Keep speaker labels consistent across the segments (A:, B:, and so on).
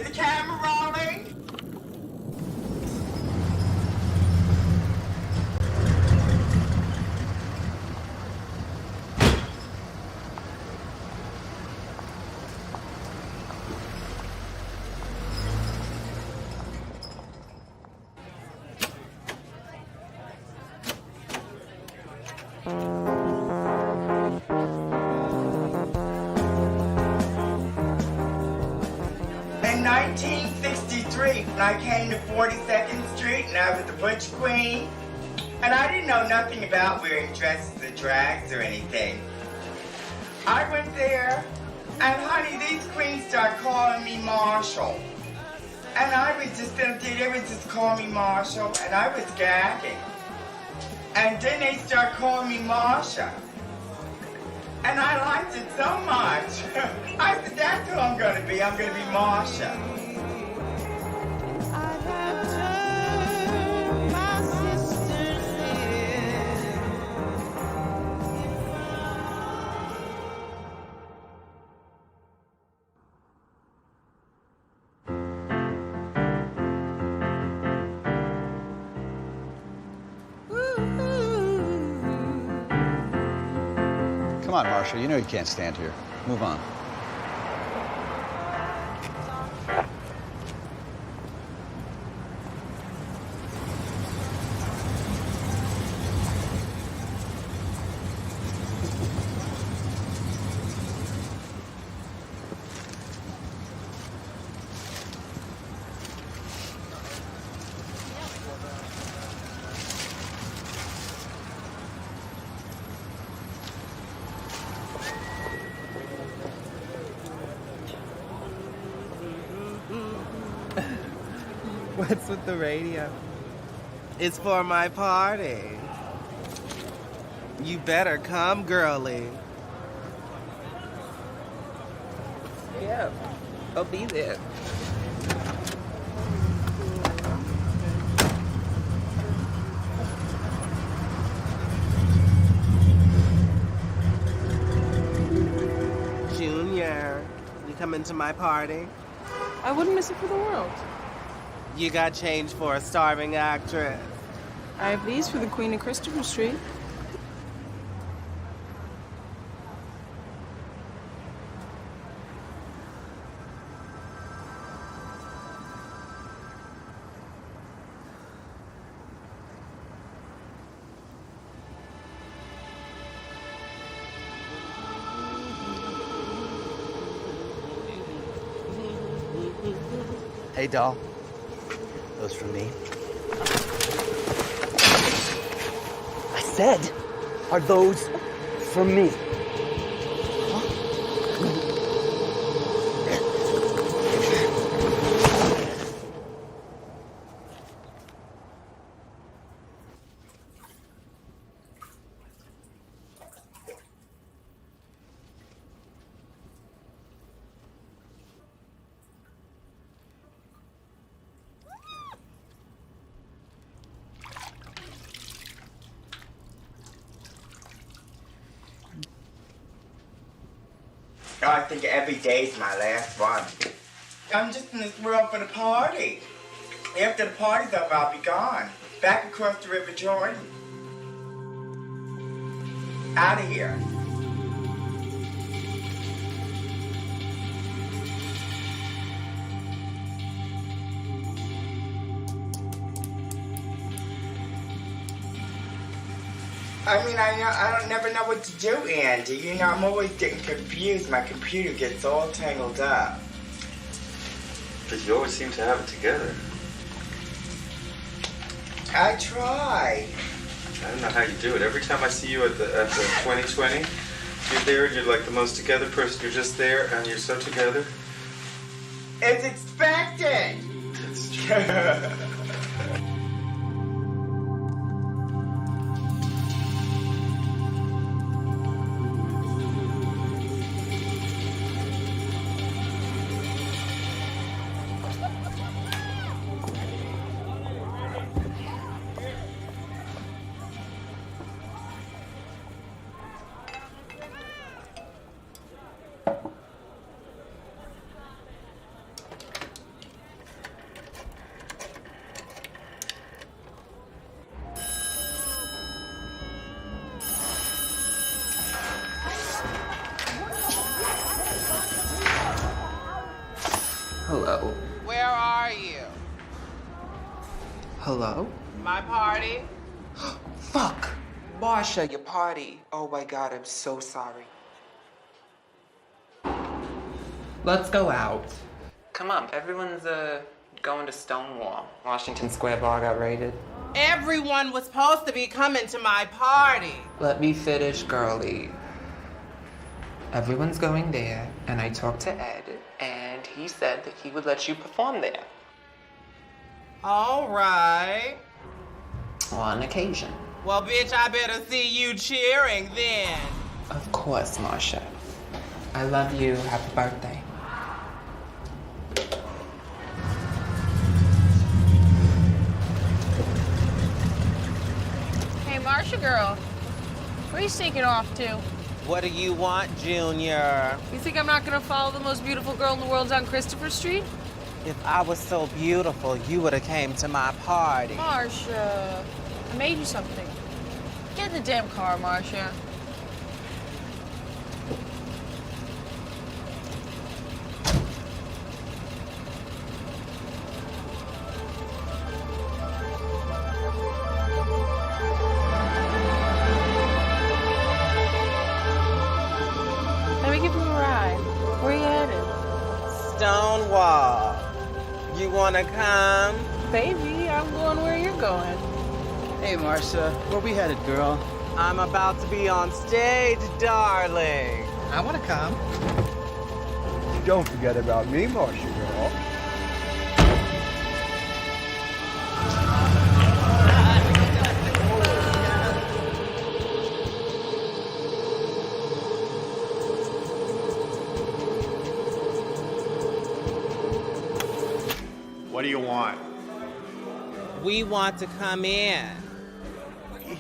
A: the camera rolling? In 1963, when I came to 42nd Street and I was the Butch Queen, and I didn't know nothing about wearing dresses or drags or anything. I went there, and honey, these queens started calling me Marshall. And I was just empty, they would just call me Marshall, and I was gagging. And then they start calling me Marcia. And I liked it so much. I said, that's who I'm gonna be. I'm gonna be Marcia.
B: Come on, Marcia, you know you can't stand here. Move on.
C: What's with the radio? It's for my party. You better come, girlie. Yeah, I'll be there. Junior, you coming to my party?
D: I wouldn't miss it for the world.
C: You got change for a starving actress.
D: I have these for the Queen of Christopher Street.
E: Hey, doll. Those from me. I said, are those from me?
A: I think every day's my last one. I'm just in this world for the party. After the party's over, I'll be gone. Back across the River Jordan. Out of here. I mean, I don't never know what to do, Andy. You know, I'm always getting confused. My computer gets all tangled up.
F: But you always seem to have it together.
A: I try.
F: I don't know how you do it. Every time I see you at the 2020, you're there and you're like the most together person. You're just there and you're so together.
A: It's expected.
F: It's true.
G: Hello?
C: My party?
G: Fuck! Marsha, your party. Oh my god, I'm so sorry. Let's go out. Come on, everyone's going to Stonewall. Washington Square Bar got raided.
C: Everyone was supposed to be coming to my party.
G: Let me finish, girlie. Everyone's going there, and I talked to Ed, and he said that he would let you perform there.
C: All right.
G: On occasion.
C: Well, bitch, I better see you cheering then.
G: Of course, Marcia. I love you. Happy birthday.
D: Hey, Marsha girl. Where you sneaking off to?
C: What do you want, Junior?
D: You think I'm not gonna follow the most beautiful girl in the world down Christopher Street?
C: If I was so beautiful, you would have came to my party.
D: Marsha, I made you something. Get in the damn car, Marsha. Let me give you a ride. Where you headed?
C: Stonewall. You wanna come?
D: Baby, I'm going where you're going.
B: Hey, Marcia. Where we headed, girl?
C: I'm about to be on stage, darling.
H: I want to come.
I: Don't forget about me, Marcia girl.
J: What do you want?
C: We want to come in.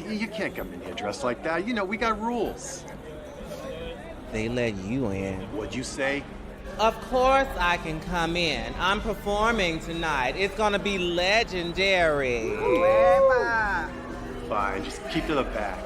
J: You can't come in here dressed like that. You know, we got rules.
C: They let you in.
J: What'd you say?
C: Of course I can come in. I'm performing tonight. It's gonna be legendary.
J: Fine, just keep to the back.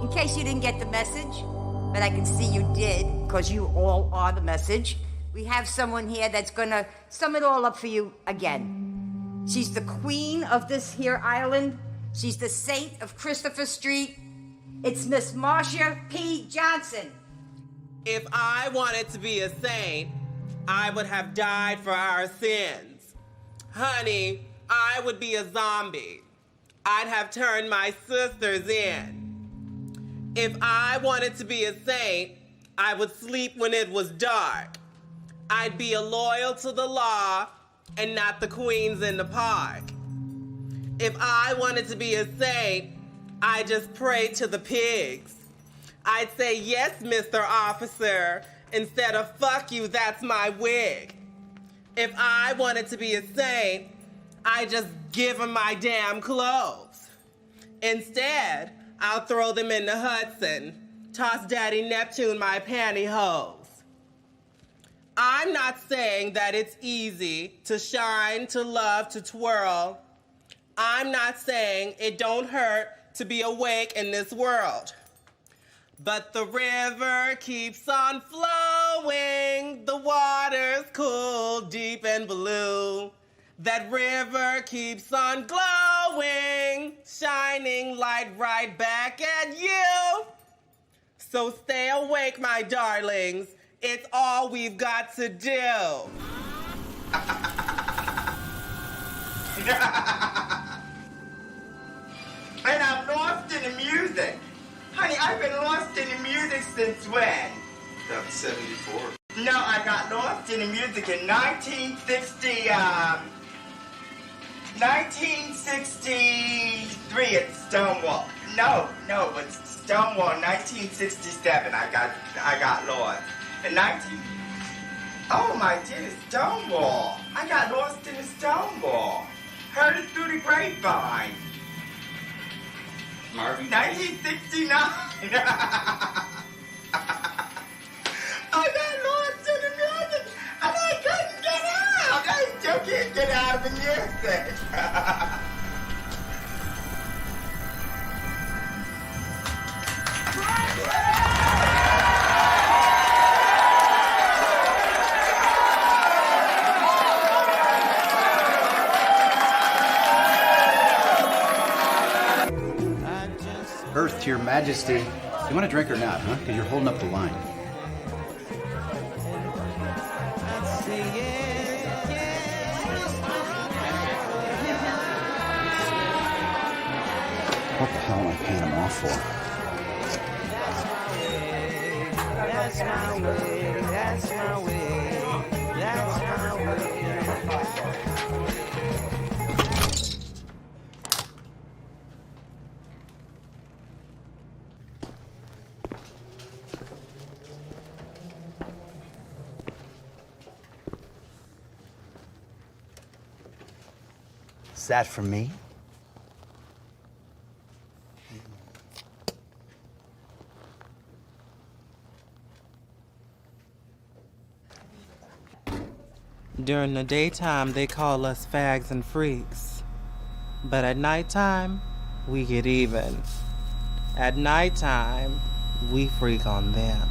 K: In case you didn't get the message, but I can see you did, because you all are the message, we have someone here that's gonna sum it all up for you again. She's the queen of this here island. She's the saint of Christopher Street. It's Miss Marsha P. Johnson.
C: If I wanted to be a saint, I would have died for our sins. Honey, I would be a zombie. I'd have turned my sisters in. If I wanted to be a saint, I would sleep when it was dark. I'd be a loyal to the law and not the queens in the park. If I wanted to be a saint, I'd just pray to the pigs. I'd say, yes, Mr. Officer, instead of fuck you, that's my wig. If I wanted to be a saint, I'd just give them my damn clothes. Instead, I'll throw them in the Hudson, toss Daddy Neptune my pantyhose. I'm not saying that it's easy to shine, to love, to twirl. I'm not saying it don't hurt to be awake in this world. But the river keeps on flowing, the water's cool, deep and blue. That river keeps on glowing, shining light right back at you. So stay awake, my darlings. It's all we've got to do.
A: And I'm lost in the music. Honey, I've been lost in the music since when?
F: About 74.
A: No, I got lost in the music in 1963 at Stonewall. No, it was Stonewall, 1967. I got lost. In 19... Oh my goodness, Stonewall. I got lost in the Stonewall. Heard it through the grapevine. 1969. I got lost in the music and I couldn't get out. I still can't get out of the music.
H: Earth to your majesty. You want a drink or not, huh? Because you're holding up the line. What the hell am I paying him off for?
L: That's my way, that's my way, that's my way.
H: Is that for me?
C: During the daytime, they call us fags and freaks. But at nighttime, we get even. At nighttime, we freak on them.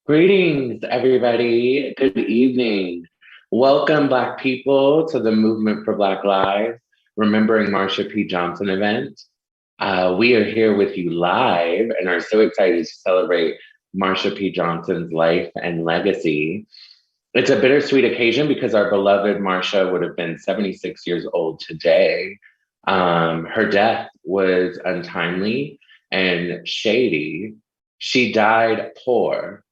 M: Greetings, everybody. Good evening. Welcome, Black people, to the Movement for Black Lives, Remembering Marsha P. Johnson event. We are here with you live and are so excited to celebrate Marsha P. Johnson's life and legacy. It's a bittersweet occasion because our beloved Marcia would have been 76 years old today. Her death was untimely and shady. She died poor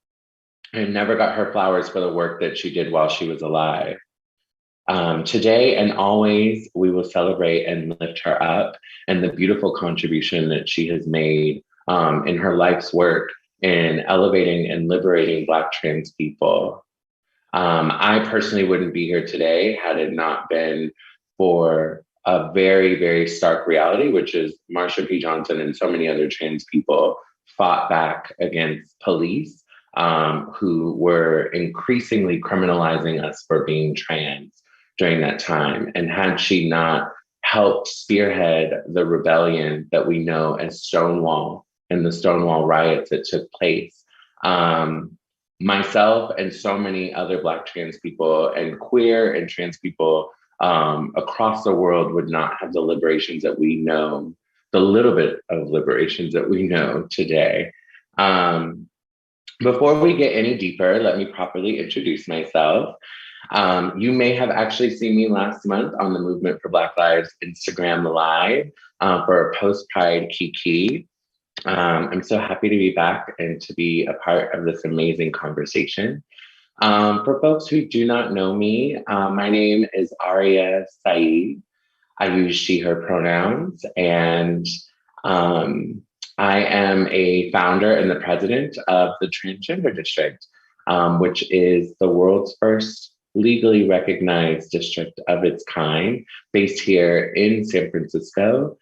M: and never got her flowers for the work that she did while she was alive. Today and always, we will celebrate and lift her up and the beautiful contribution that she has made in her life's work in elevating and liberating Black trans people. I personally wouldn't be here today had it not been for a very, very stark reality, which is Marsha P. Johnson and so many other trans people fought back against police who were increasingly criminalizing us for being trans during that time. And had she not helped spearhead the rebellion that we know as Stonewall and the Stonewall riots that took place, myself and so many other Black trans people and queer and trans people across the world would not have the liberations that we know, the little bit of liberations that we know today. Before we get any deeper, let me properly introduce myself. You may have actually seen me last month on the Movement for Black Lives Instagram Live for a post-Pride Kiki. I'm so happy to be back and to be a part of this amazing conversation. For folks who do not know me, my name is Aria Saeed. I use she, her pronouns, and I am a founder and the president of the Transgender District, which is the world's first legally recognized district of its kind, based here in San Francisco,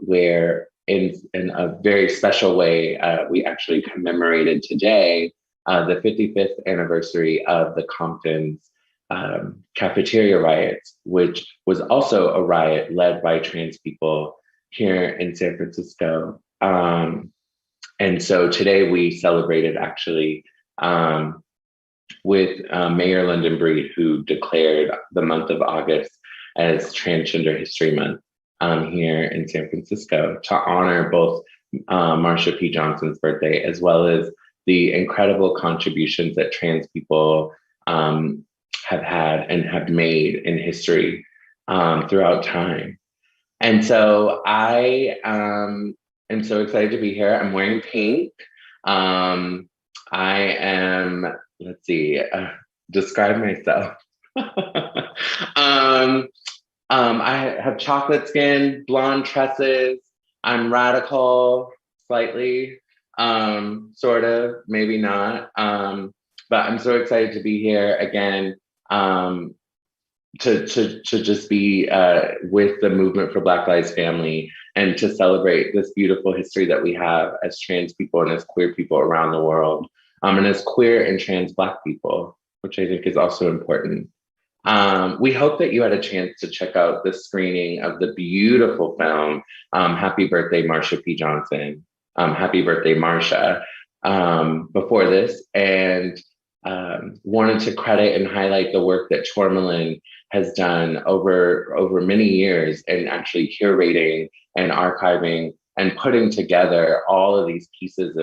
M: where in a very special way, we actually commemorated today the 55th anniversary of the Compton's cafeteria riots, which was also a riot led by trans people here in San Francisco. And so today we celebrated actually with Mayor London Breed, who declared the month of August as Transgender History Month here in San Francisco to honor both Marsha P. Johnson's birthday, as well as the incredible contributions that trans people have had and have made in history throughout time. And so I am so excited to be here. I'm wearing pink. I am, let's see, describe myself. I have chocolate skin, blonde tresses. I'm radical, slightly, sort of, maybe not. But I'm so excited to be here again, to just be with the Movement for Black Lives family and to celebrate this beautiful history that we have as trans people and as queer people around the world, and as queer and trans Black people, which I think is also important. We hope that you had a chance to check out the screening of the beautiful film, Happy Birthday, Marsha P. Johnson, Happy Birthday, Marcia, before this, and wanted to credit and highlight the work that Tourmaline has done over many years in actually curating and archiving and putting together all of these pieces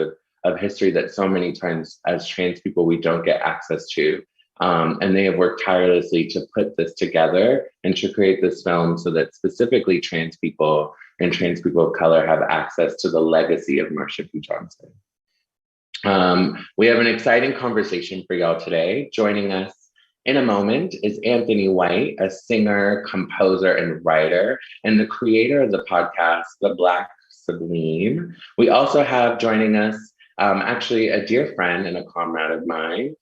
M: of history that so many times as trans people we don't get access to. And they have worked tirelessly to put this together and to create this film so that specifically trans people and trans people of color have access to the legacy of Marsha P. Johnson. We have an exciting conversation for y'all today. Joining us in a moment is Anthony White, a singer, composer, and writer, and the creator of the podcast, The Black Sublime. We also have joining us actually a dear friend and a comrade of mine,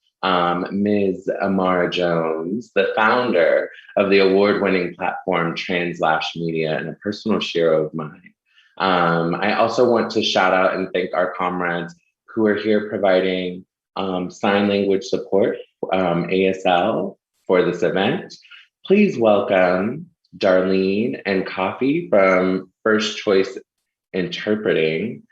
M: Ms. Amara Jones, the founder of the award-winning platform Translash Media and a personal hero of mine. I also want to shout out and thank our comrades who are here providing sign language support, ASL, for this event. Please welcome Darlene and Coffee from First Choice Interpreting.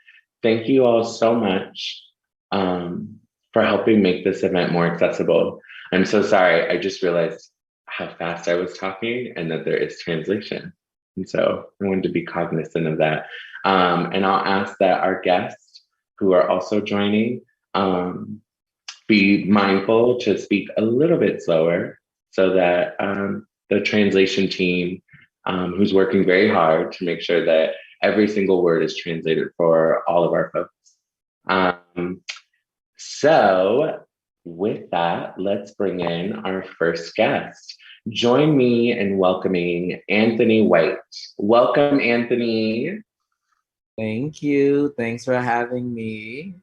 M: Thank you all so much for helping make this event more accessible. I'm so sorry, I just realized how fast I was talking and that there is translation. And so I wanted to be cognizant of that. And I'll ask that our guests who are also joining be mindful to speak a little bit slower so that the translation team, who's working very hard to make sure that every single word is translated for all of our folks. So with that, let's bring in our first guest. Join me in welcoming Anthony White. Welcome, Anthony.
N: Thank you. Thanks for having me.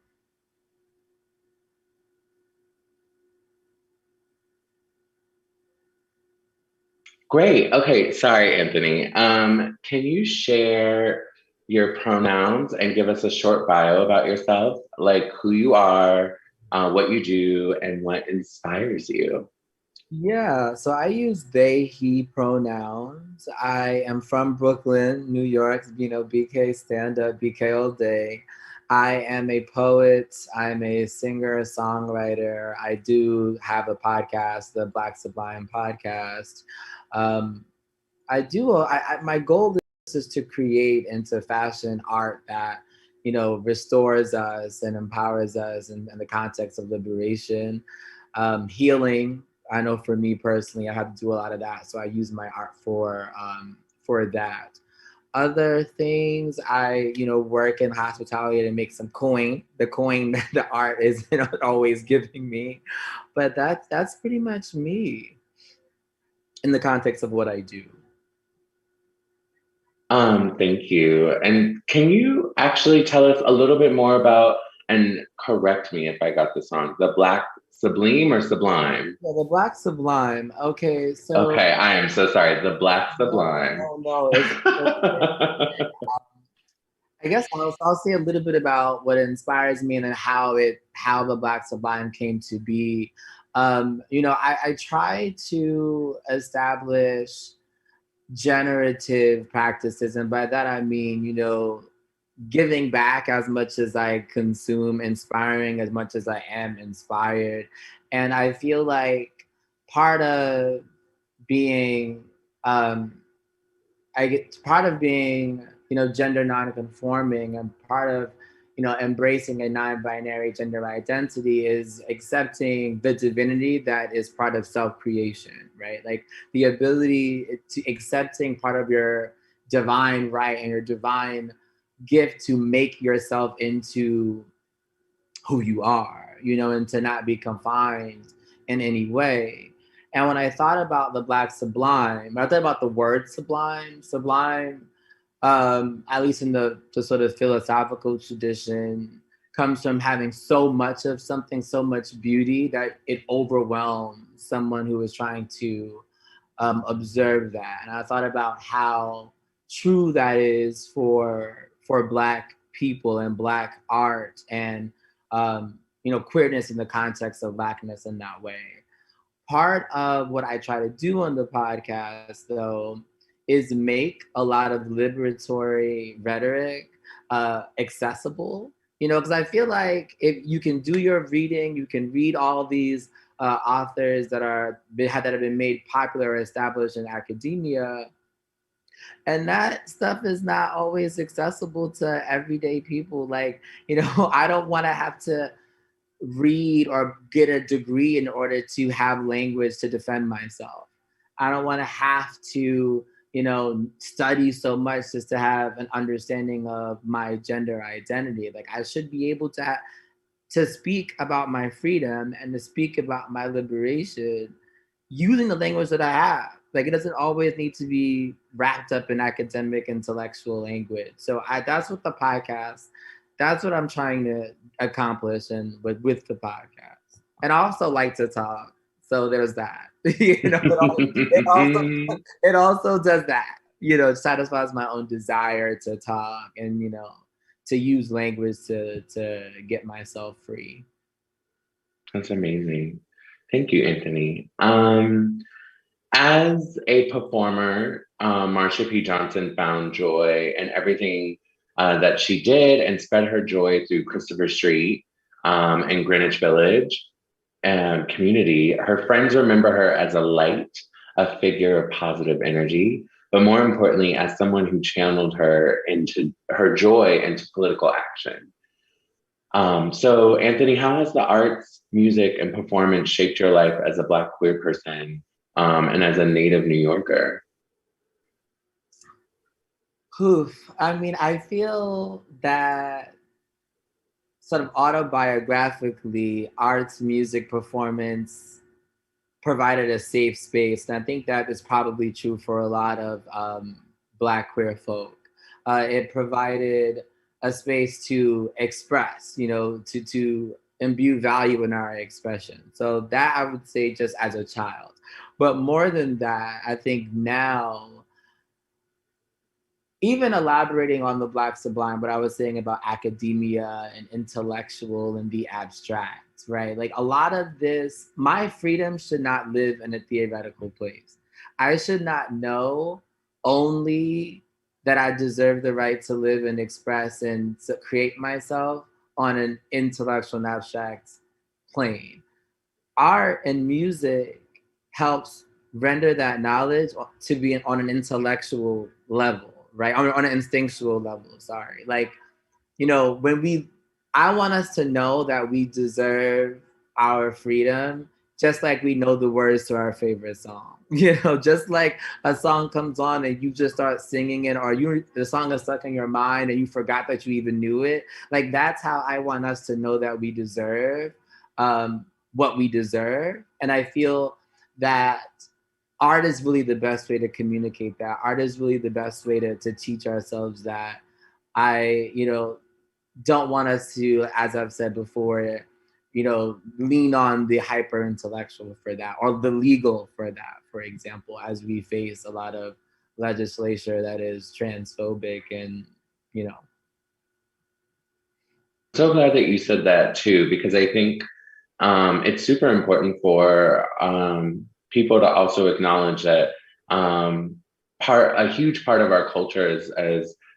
M: Great. Okay. Sorry, Anthony. Can you share your pronouns and give us a short bio about yourself, like who you are, what you do, and what inspires you?
N: Yeah, so I use they, he pronouns. I am from Brooklyn, New York, BK stand up, BK all day. I am a poet, I'm a singer, songwriter. I do have a podcast, the Black Sublime podcast. Um, my goal is to create and to fashion art that, restores us and empowers us in the context of liberation, healing. I know for me personally, I have to do a lot of that. So I use my art for that. Other things, I, work in hospitality to make some coin. The coin that the art is, always giving me. But that's pretty much me in the context of what I do.
M: Thank you. And can you actually tell us a little bit more about, and correct me if I got this wrong, the Black Sublime or Sublime?
N: Yeah, the Black Sublime. Okay, so.
M: Okay, I am so sorry. The Black Sublime.
N: No. I guess I'll say a little bit about what inspires me and then how the Black Sublime came to be. I try to establish generative practices, and by that I mean, giving back as much as I consume, inspiring as much as I am inspired. And I feel like part of being gender non-conforming, and part of embracing a non-binary gender identity is accepting the divinity that is part of self-creation, right? Like the ability to accepting part of your divine right and your divine gift to make yourself into who you are, and to not be confined in any way. And when I thought about the Black Sublime, I thought about the word sublime, at least in the sort of philosophical tradition, comes from having so much of something, so much beauty that it overwhelms someone who is trying to observe that. And I thought about how true that is for Black people and Black art and queerness in the context of Blackness in that way. Part of what I try to do on the podcast, though, is make a lot of liberatory rhetoric accessible. Because I feel like if you can do your reading, you can read all these authors that have been made popular or established in academia, and that stuff is not always accessible to everyday people. Like, I don't want to have to read or get a degree in order to have language to defend myself. I don't want to have to, study so much just to have an understanding of my gender identity. Like I should be able to speak about my freedom and to speak about my liberation using the language that I have. Like it doesn't always need to be wrapped up in academic intellectual language. So that's what the podcast, that's what I'm trying to accomplish and with the podcast. And I also like to talk. So there's that. It also does that. It satisfies my own desire to talk and to use language to get myself free.
M: That's amazing. Thank you, Anthony. As a performer, Marsha P. Johnson found joy in everything that she did and spread her joy through Christopher Street and Greenwich Village community. Her friends remember her as a light, a figure of positive energy, but more importantly, as someone who channeled her joy into political action. So, Anthony, how has the arts, music, and performance shaped your life as a Black queer person and as a native New Yorker?
N: I mean, I feel that sort of autobiographically, arts, music, performance provided a safe space. And I think that is probably true for a lot of Black queer folk. It provided a space to express, to imbue value in our expression. So that I would say just as a child. But more than that, I think now, even elaborating on the Black Sublime, what I was saying about academia and intellectual and the abstract, right? Like a lot of this, my freedom should not live in a theoretical place. I should not know only that I deserve the right to live and express and to create myself on an intellectual and abstract plane. Art and music helps render that knowledge to be on an intellectual level, right? On an instinctual level, sorry. Like, you know, I want us to know that we deserve our freedom, just like we know the words to our favorite song. You know, just like a song comes on and you just start singing it, or the song is stuck in your mind and you forgot that you even knew it. Like, that's how I want us to know that we deserve what we deserve. And I feel that art is really the best way to communicate that. Art is really the best way to teach ourselves that. I, you know, don't want us to, as I've said before, you know, lean on the hyper intellectual for that, or the legal for that, for example, as we face a lot of legislature that is transphobic and, you know.
M: So glad that you said that too, because I think it's super important for people to also acknowledge that a huge part of our culture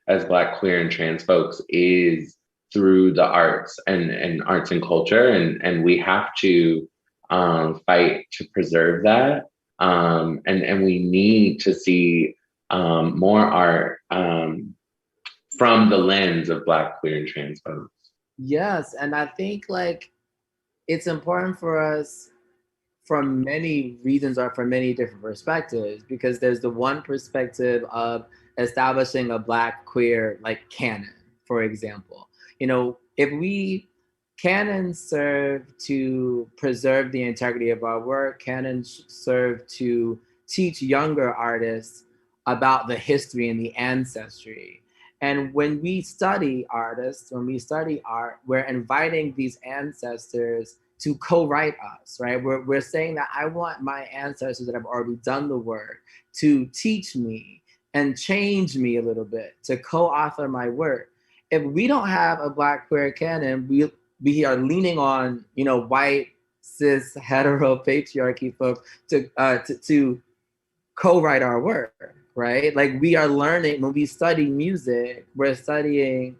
M: as Black, queer, and trans folks is through the arts and arts and culture, and we have to fight to preserve that, and we need to see more art from the lens of Black, queer, and trans folks.
N: Yes, and I think like it's important for us from many reasons or from many different perspectives, because there's the one perspective of establishing a Black queer like canon, for example. You know, if canons serve to preserve the integrity of our work, canons serve to teach younger artists about the history and the ancestry. And when we study artists, when we study art, we're inviting these ancestors to co-write us, right? We're saying that I want my ancestors that have already done the work to teach me and change me a little bit, to co-author my work. If we don't have a Black queer canon, we are leaning on, you know, white, cis, hetero, patriarchy folks to co-write our work, right? Like we are learning, when we study music, we're studying,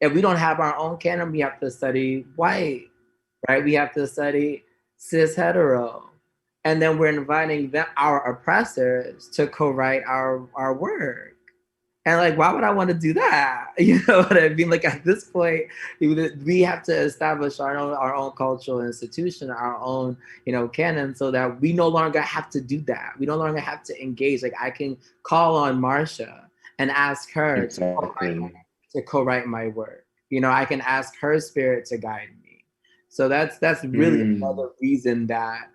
N: if we don't have our own canon, we have to study white, right? We have to study cis hetero. And then we're inviting our oppressors to co-write our work. And like, why would I want to do that? You know what I mean? Like at this point, we have to establish our own cultural institution, our own, you know, canon, so that we no longer have to do that. We no longer have to engage. Like I can call on Marcia and ask her to co-write my work. You know, I can ask her spirit to guide me. So that's really another reason that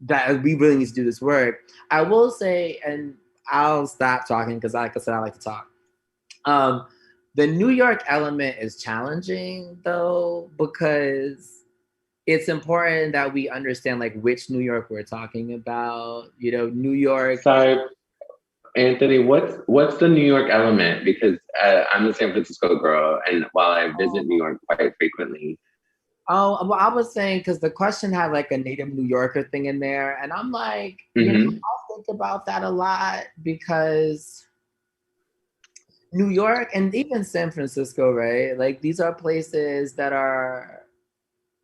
N: that we really need to do this work. I will say, and I'll stop talking because, like I said, I like to talk. The New York element is challenging, though, because it's important that we understand like which New York we're talking about. You know, New York.
M: Sorry, Anthony. What's the New York element? Because I'm a San Francisco girl, and while I visit New York quite frequently.
N: Oh, well, I was saying because the question had like a native New Yorker thing in there, and I'm like, you know, I think about that a lot because New York and even San Francisco, right? Like these are places that are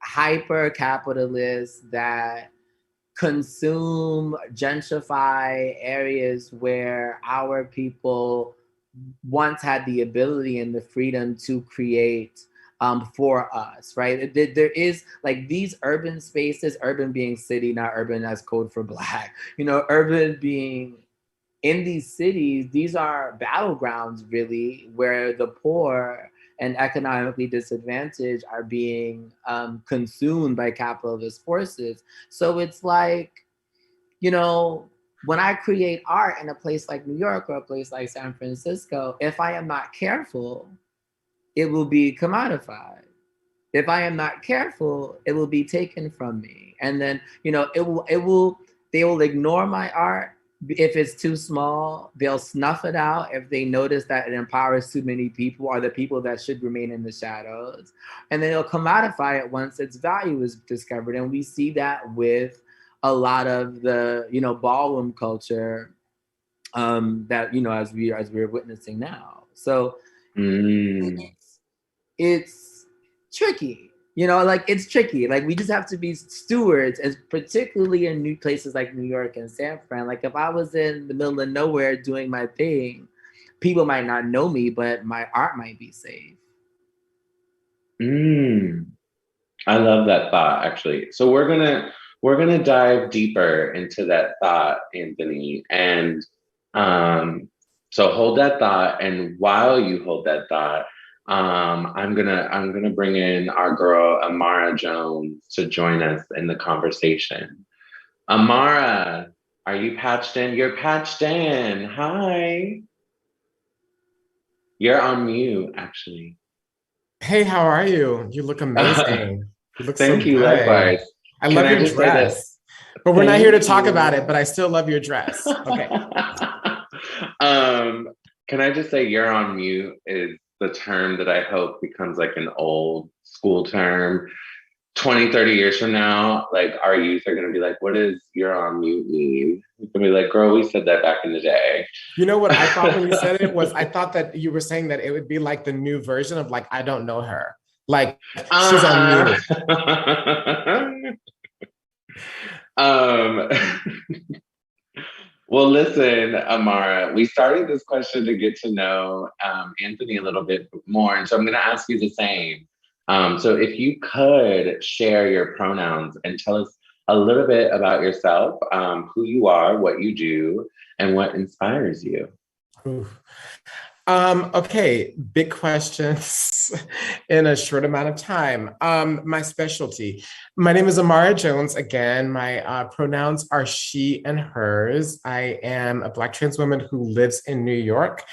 N: hyper capitalist, that consume, gentrify areas where our people once had the ability and the freedom to create for us, right? There is like these urban spaces, urban being city, not urban as code for Black, you know, urban being in these cities, these are battlegrounds really, where the poor and economically disadvantaged are being consumed by capitalist forces. So it's like, you know, when I create art in a place like New York or a place like San Francisco, if I am not careful, it will be commodified. if I am not careful, it will be taken from me. And then, you know, they will ignore my art. If it's too small, they'll snuff it out if they notice that it empowers too many people or the people that should remain in the shadows. And then they'll commodify it once its value is discovered. And we see that with a lot of the, you know, ballroom culture that, you know, as we're witnessing now. So it's tricky. You know, like it's tricky. Like we just have to be stewards, as particularly in new places like New York and San Fran. Like if I was in the middle of nowhere doing my thing, people might not know me, but my art might be safe.
M: I love that thought, actually. So we're gonna dive deeper into that thought, Anthony. And so hold that thought. And while you hold that thought, I'm gonna bring in our girl Amara Jones to join us in the conversation. Amara, are you patched in? You're patched in. Hi. You're on mute, actually.
O: Hey, how are you? You look amazing. You look
M: Thank
O: so
M: you,
O: good.
M: likewise.
O: I love your dress. But we're not here to talk about it, but I still love your dress. Okay.
M: Can I just say you're on mute is the term that I hope becomes like an old school term. 20, 30 years from now, like our youth are gonna be like, what does you're on mute mean? It's gonna be like, girl, we said that back in the day.
O: You know what I thought when you said it was, I thought that you were saying that it would be like the new version of like, I don't know her. Like she's on mute.
M: Well, listen, Amara, we started this question to get to know Anthony a little bit more. And so I'm going to ask you the same. So if you could share your pronouns and tell us a little bit about yourself, who you are, what you do, and what inspires you.
O: Oof. Okay, big questions in a short amount of time. My specialty. My name is Amara Jones. Again, my pronouns are she and hers. I am a Black trans woman who lives in New York.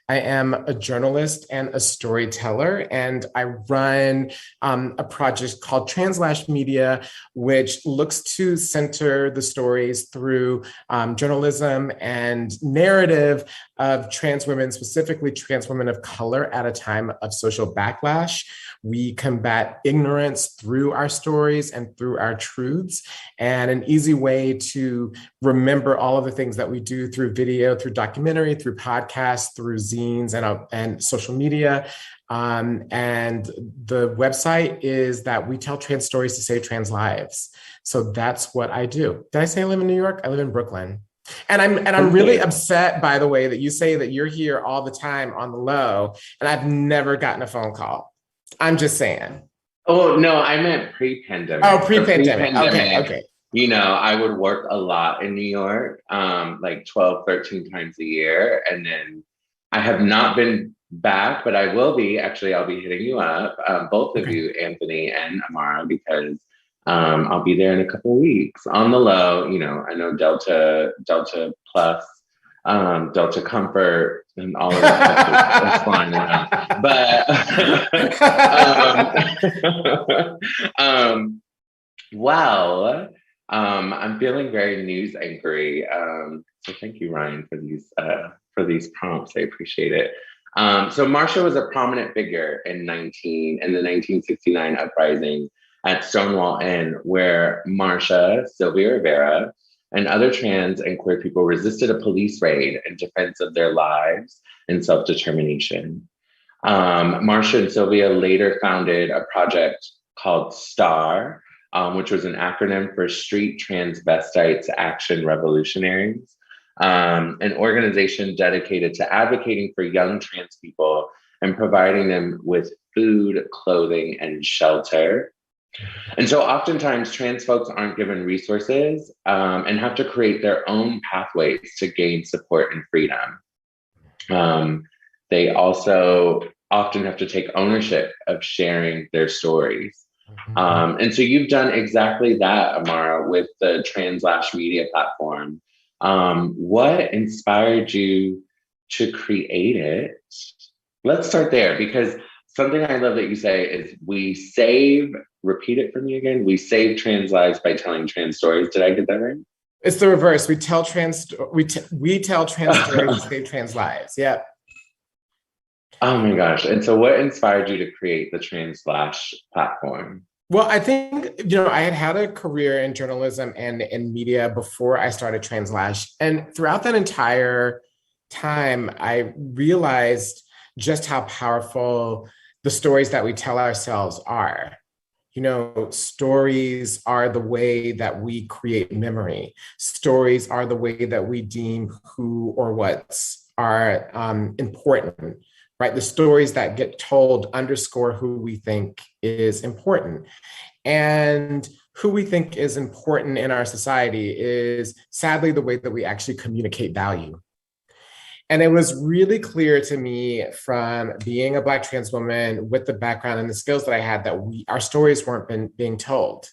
O: I am a journalist and a storyteller, and I run a project called Translash Media, which looks to center the stories through journalism and narrative of trans women, specifically trans women of color at a time of social backlash. We combat ignorance through our stories and through our truths. And an easy way to remember all of the things that we do through video, through documentary, through podcasts, through zines and social media. And the website is that we tell trans stories to save trans lives. So that's what I do. Did I say I live in New York? I live in Brooklyn. And I'm really upset, by the way, that you say that you're here all the time on the low, and I've never gotten a phone call. I'm just saying.
M: Oh, no, I meant pre-pandemic.
O: Oh, pre-pandemic. Okay.
M: You know, I would work a lot in New York, like 12, 13 times a year. And then I have not been back, but I will be. Actually, I'll be hitting you up, both of you, Anthony and Amara, because I'll be there in a couple of weeks. On the low, you know, I know Delta Plus, Delta Comfort, and all of that stuff is flying around. But I'm feeling very news anchory. So thank you, Ryan, for these prompts. I appreciate it. So Marcia was a prominent figure in the 1969 uprising at Stonewall Inn, where Marcia, Sylvia Rivera, and other trans and queer people resisted a police raid in defense of their lives and self-determination. Marcia and Sylvia later founded a project called STAR, which was an acronym for Street Transvestites Action Revolutionaries, an organization dedicated to advocating for young trans people and providing them with food, clothing, and shelter. And so oftentimes trans folks aren't given resources and have to create their own pathways to gain support and freedom. They also often have to take ownership of sharing their stories. And so you've done exactly that, Amara, with the Translash Media platform. What inspired you to create it? Let's start there, because something I love that you say is repeat it for me again. We save trans lives by telling trans stories. Did I get that right?
O: It's the reverse. We tell trans stories to save trans lives. Yeah.
M: Oh my gosh. And so what inspired you to create the Trans Slash platform?
O: Well, I think, I had a career in journalism and in media before I started Translash. And throughout that entire time, I realized just how powerful the stories that we tell ourselves are. Stories are the way that we create memory. Stories are the way that we deem who or what's are important, right? The stories that get told underscore who we think is important. And who we think is important in our society is sadly the way that we actually communicate value. And it was really clear to me from being a Black trans woman with the background and the skills that I had that our stories weren't being told,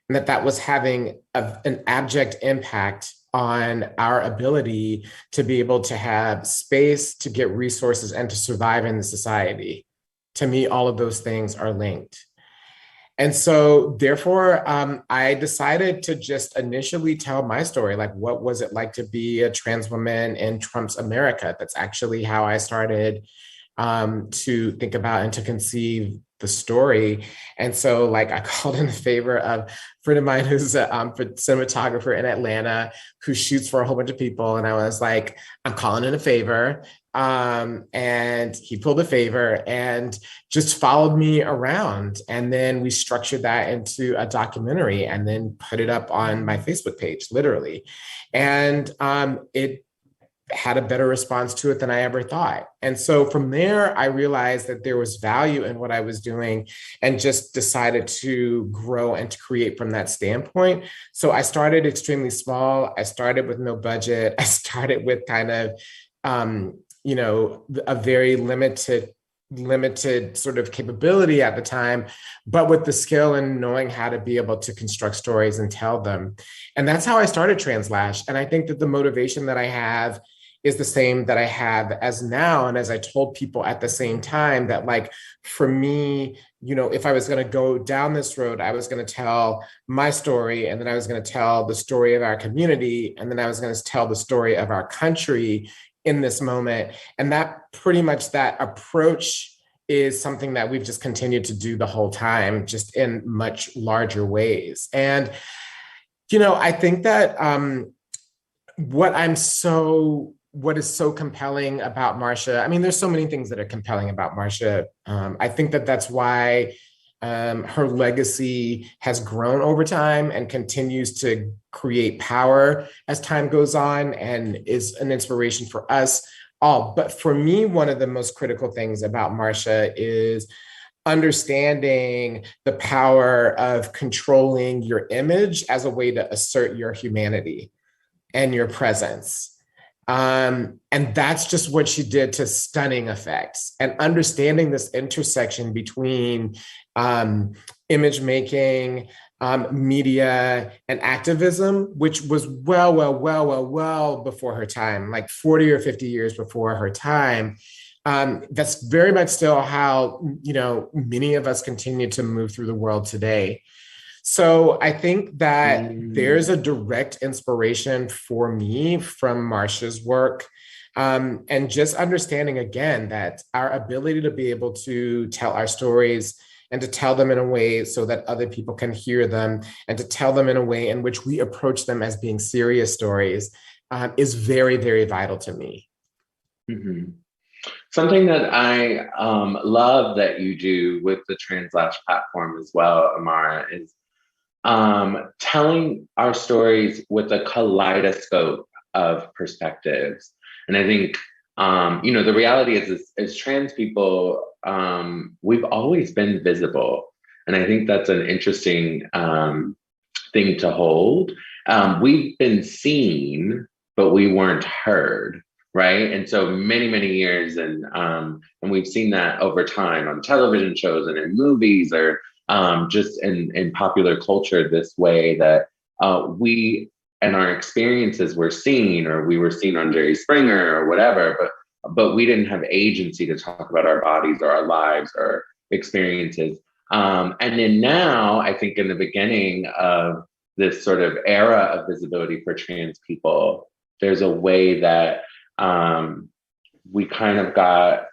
O: and that was having an abject impact on our ability to be able to have space, to get resources, and to survive in the society. To me, all of those things are linked. And so therefore, I decided to just initially tell my story, like what was it like to be a trans woman in Trump's America? That's actually how I started to think about and to conceive the story. And so I called in the favor of a friend of mine who's a cinematographer in Atlanta who shoots for a whole bunch of people. And I was like, I'm calling in a favor. And he pulled a favor and just followed me around. And then we structured that into a documentary and then put it up on my Facebook page, literally. And it had a better response to it than I ever thought. And so from there, I realized that there was value in what I was doing and just decided to grow and to create from that standpoint. So I started extremely small. I started with no budget. I started with kind of, a very limited sort of capability at the time, but with the skill and knowing how to be able to construct stories and tell them. And that's how I started Translash. And I think that the motivation that I have is the same that I have as now. And as I told people at the same time that for me, if I was going to go down this road, I was going to tell my story, and then I was going to tell the story of our community, and then I was going to tell the story of our country in this moment. And that pretty much that approach is something that we've just continued to do the whole time, just in much larger ways. And, I think that what is so compelling about Marcia, there's so many things that are compelling about Marcia. I think that that's why her legacy has grown over time and continues to create power as time goes on and is an inspiration for us all. But for me, one of the most critical things about Marcia is understanding the power of controlling your image as a way to assert your humanity and your presence. And that's just what she did to stunning effects. And understanding this intersection between image making, media, and activism, which was well before her time, 40 or 50 years before her time. That's very much still how, many of us continue to move through the world today. So I think that there's a direct inspiration for me from Marcia's work. And just understanding again that our ability to be able to tell our stories and to tell them in a way so that other people can hear them, and to tell them in a way in which we approach them as being serious stories is very, very vital to me.
M: Mm-hmm. Something that I love that you do with the Translash platform as well, Amara, is telling our stories with a kaleidoscope of perspectives. And I think, the reality is as trans people, we've always been visible. And I think that's an interesting thing to hold. We've been seen, but we weren't heard, right? And so many years, and we've seen that over time on television shows and in movies, or just in popular culture, this way that we and our experiences were seen, or we were seen on Jerry Springer or whatever, but but we didn't have agency to talk about our bodies or our lives or experiences. And then now, I think in the beginning of this sort of era of visibility for trans people, there's a way that we kind of got,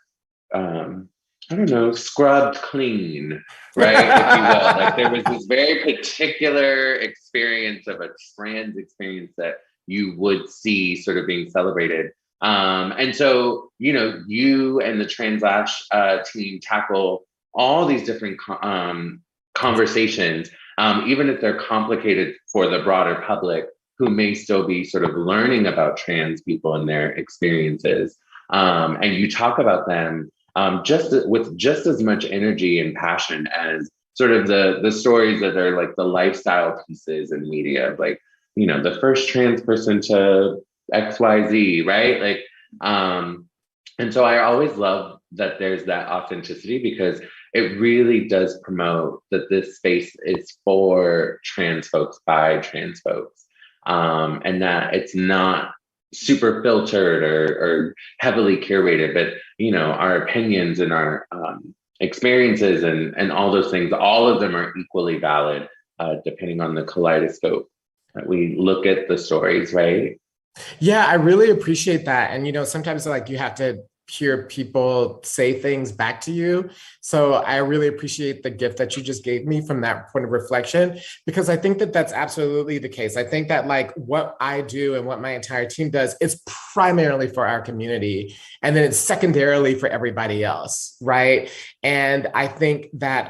M: I don't know, scrubbed clean, right? If you will. Like there was this very particular experience of a trans experience that you would see sort of being celebrated. And so, you know, you and the Translash team tackle all these different conversations, even if they're complicated for the broader public who may still be sort of learning about trans people and their experiences. And you talk about them with just as much energy and passion as sort of the stories that are like the lifestyle pieces in media, like, you know, the first trans person to XYZ, right? Like, and so I always love that there's that authenticity because it really does promote that this space is for trans folks by trans folks, and that it's not super filtered or heavily curated, but you know, our opinions and our experiences and all those things, all of them are equally valid, depending on the kaleidoscope that we look at the stories, right?
O: Yeah, I really appreciate that. And, you know, sometimes like you have to hear people say things back to you. So I really appreciate the gift that you just gave me from that point of reflection, because I think that that's absolutely the case. I think that like what I do and what my entire team does is primarily for our community. And then it's secondarily for everybody else, right? And I think that,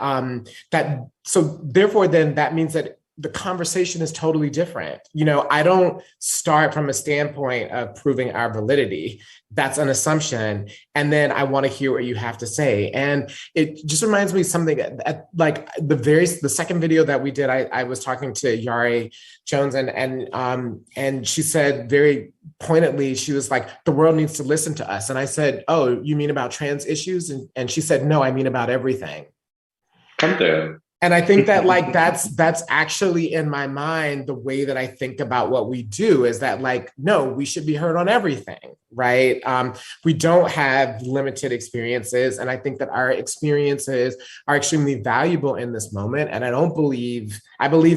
O: so therefore then that means that the conversation is totally different. You know, I don't start from a standpoint of proving our validity. That's an assumption. And then I want to hear what you have to say. And it just reminds me of something like the second video that we did, I was talking to Yari Jones and she said very pointedly, she was like, the world needs to listen to us. And I said, oh, you mean about trans issues? And she said, no, I mean about everything.
M: Come through.
O: And I think that like that's actually in my mind the way that I think about what we do is that like, no, we should be heard on everything, right? We don't have limited experiences. And I think that our experiences are extremely valuable in this moment. And I believe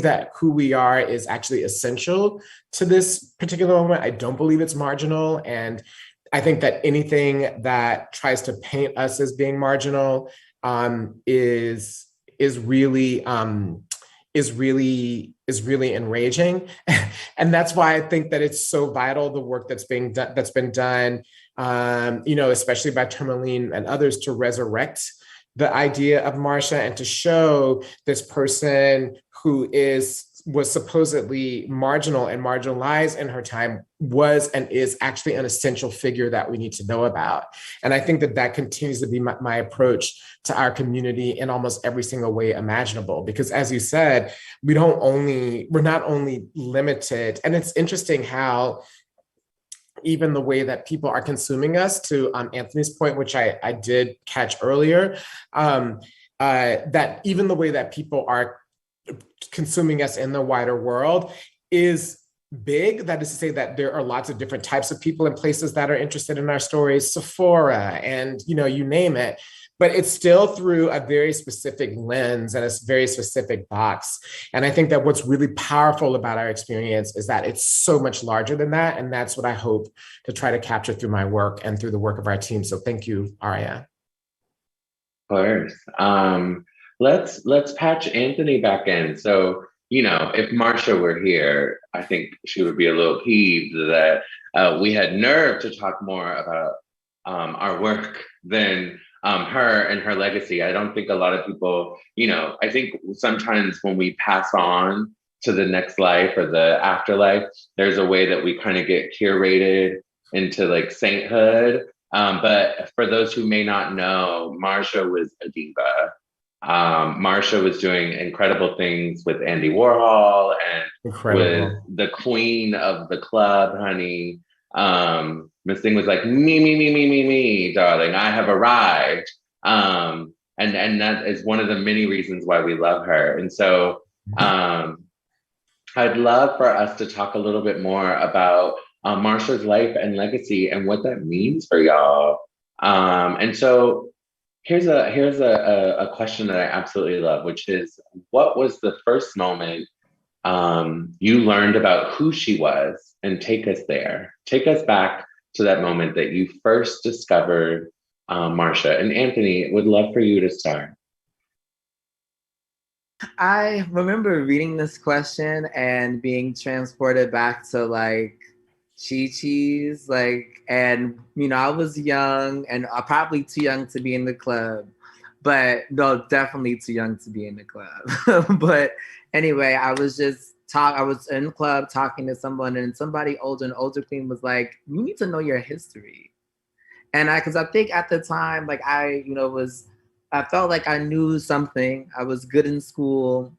O: that who we are is actually essential to this particular moment. I don't believe it's marginal. And I think that anything that tries to paint us as being marginal is really enraging. And that's why I think that it's so vital, the work that's been done, you know, especially by Tourmaline and others, to resurrect the idea of Marcia and to show this person who was supposedly marginal and marginalized in her time was and is actually an essential figure that we need to know about. And I think that that continues to be my approach to our community in almost every single way imaginable. Because as you said, we're not only limited, and it's interesting how even the way that people are consuming us, to Anthony's point, which I did catch earlier, that even the way that people are consuming us in the wider world is big. That is to say that there are lots of different types of people and places that are interested in our stories, Sephora, and you know, you name it. But it's still through a very specific lens and a very specific box. And I think that what's really powerful about our experience is that it's so much larger than that. And that's what I hope to try to capture through my work and through the work of our team. So thank you, Aria.
M: Of course. Let's patch Anthony back in. So, you know, if Marcia were here, I think she would be a little peeved that we had nerve to talk more about our work than her and her legacy. I don't think a lot of people, you know, I think sometimes when we pass on to the next life or the afterlife, there's a way that we kind of get curated into like sainthood. But for those who may not know, Marcia was a diva. Marcia was doing incredible things with Andy Warhol and with the queen of the club, honey. Miss Thing was like, me, darling, I have arrived. And that is one of the many reasons why we love her. And so I'd love for us to talk a little bit more about Marsha's life and legacy and what that means for y'all. And so here's a question that I absolutely love, which is, what was the first moment you learned about who she was? And take us there. Take us back to that moment that you first discovered Marsha. And Anthony, would love for you to start.
N: I remember reading this question and being transported back to like Chi-Chi's, like, and I was young and probably too young to be in the club, but no, definitely too young to be in the club. But anyway, I was in the club talking to someone, and somebody older, an older queen was like, "You need to know your history." And because I think at the time, like I felt like I knew something. I was good in school.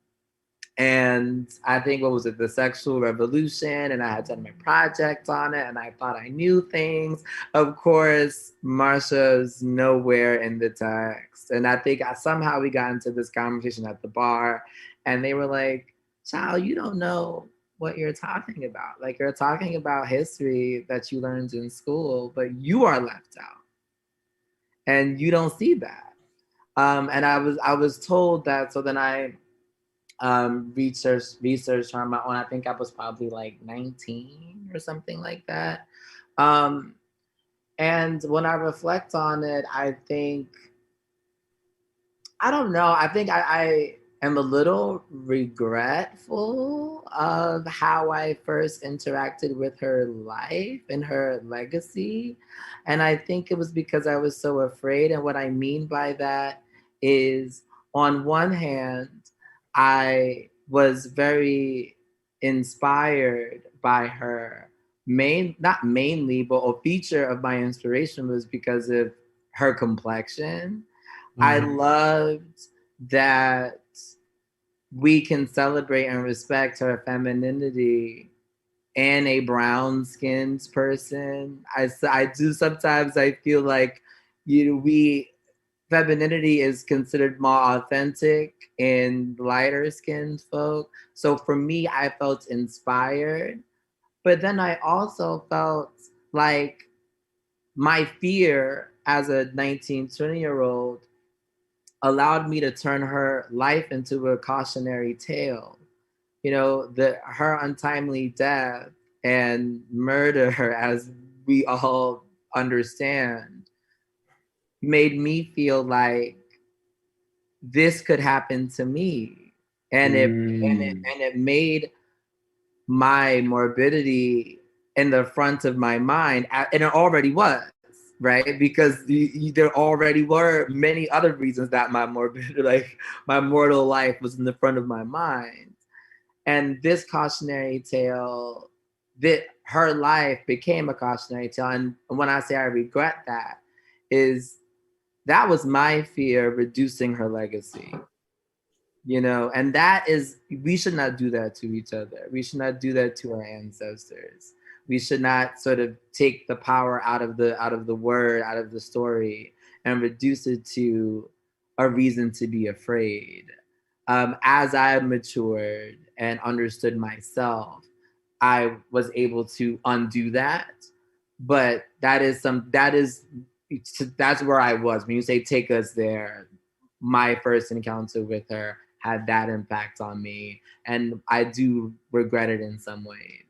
N: And I think, what was it, the sexual revolution, and I had done my project on it, and I thought I knew things. Of course, Marsha's nowhere in the text. And I think somehow we got into this conversation at the bar, and they were like, "Child, you don't know what you're talking about. Like, you're talking about history that you learned in school, but you are left out. And you don't see that." And I was told that, so then I research on my own. I think I was probably like 19 or something like that. And when I reflect on it, I think, I don't know, I think I am a little regretful of how I first interacted with her life and her legacy. And I think it was because I was so afraid. And what I mean by that is, on one hand, I was very inspired by her. Not mainly, but a feature of my inspiration was because of her complexion. I loved that we can celebrate and respect her femininity and a brown-skinned person. I do sometimes, I feel like, femininity is considered more authentic in lighter skinned folk. So for me, I felt inspired. But then I also felt like my fear as a 19, 20-year-old allowed me to turn her life into a cautionary tale. Her untimely death and murder, as we all understand, made me feel like this could happen to me. And it made my morbidity in the front of my mind, and it already was, right? Because there already were many other reasons that my mortal life was in the front of my mind. And this cautionary tale, that her life became a cautionary tale. And when I say I regret that, that was my fear, reducing her legacy. And we should not do that to each other. We should not do that to our ancestors. We should not sort of take the power out of the word, out of the story, and reduce it to a reason to be afraid. As I matured and understood myself, I was able to undo that. But that's where I was. When you say take us there, my first encounter with her had that impact on me, and I do regret it in some ways.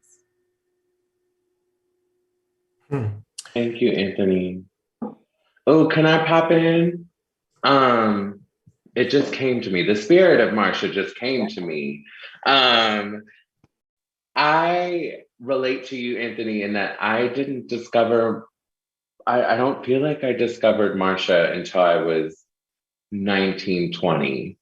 M: Thank you, Anthony. Oh, can I pop in? It just came to me. The spirit of Marsha just came to me. I relate to you, Anthony, in that I didn't discover, I don't feel like I discovered Marsha until I was 19, 20.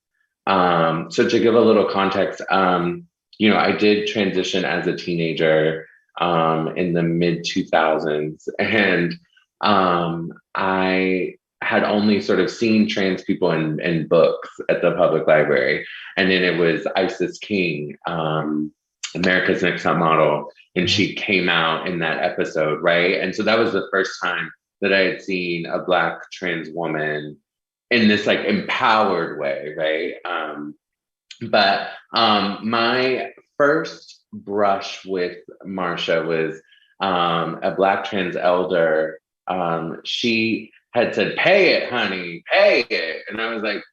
M: So to give a little context, I did transition as a teenager in the mid 2000s, and I had only sort of seen trans people in books at the public library, and then it was Isis King, America's Next Top Model, and she came out in that episode, right? And so that was the first time that I had seen a Black trans woman in this like empowered way, right? But my first brush with Marsha was a Black trans elder, she had said, "Pay it, honey, pay it." And I was like,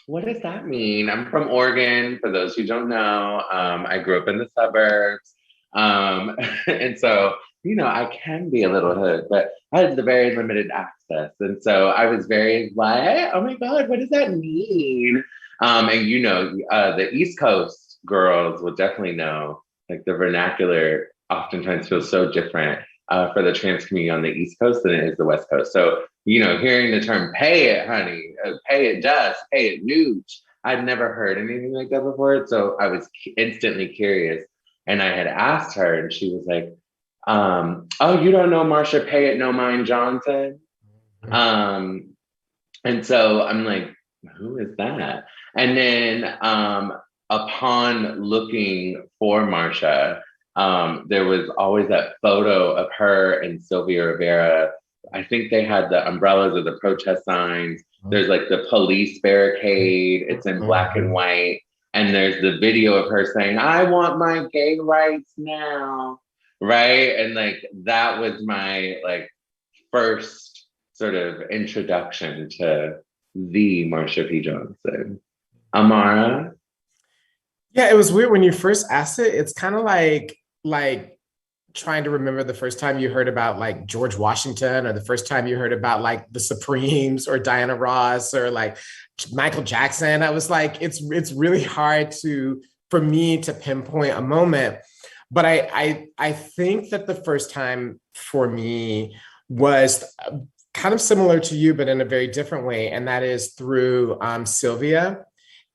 M: what does that mean? I'm from Oregon, for those who don't know. I grew up in the suburbs. And so, I can be a little hood, but I had the very limited access. And so I was very like, oh my God, what does that mean? And the East Coast girls will definitely know, like the vernacular oftentimes feels so different for the trans community on the East Coast than it is the West Coast. So, hearing the term "pay it, honey," "pay it, dust," "pay it, nooch," I'd never heard anything like that before. So I was instantly curious, and I had asked her, and she was like, "Oh, you don't know Marsha Pay It No Mind Johnson?" And so I'm like, "Who is that?" And then upon looking for Marsha, there was always that photo of her and Sylvia Rivera. I think they had the umbrellas or the protest signs. There's like the police barricade. It's in black and white. And there's the video of her saying, "I want my gay rights now." Right. And like, that was my first sort of introduction to the Marsha P. Johnson. Amara?
O: Yeah, it was weird when you first asked it. It's kind of like trying to remember the first time you heard about like George Washington, or the first time you heard about like the Supremes or Diana Ross or like Michael Jackson. I was like, it's really hard for me to pinpoint a moment. But I think that the first time for me was kind of similar to you, but in a very different way. And that is through Sylvia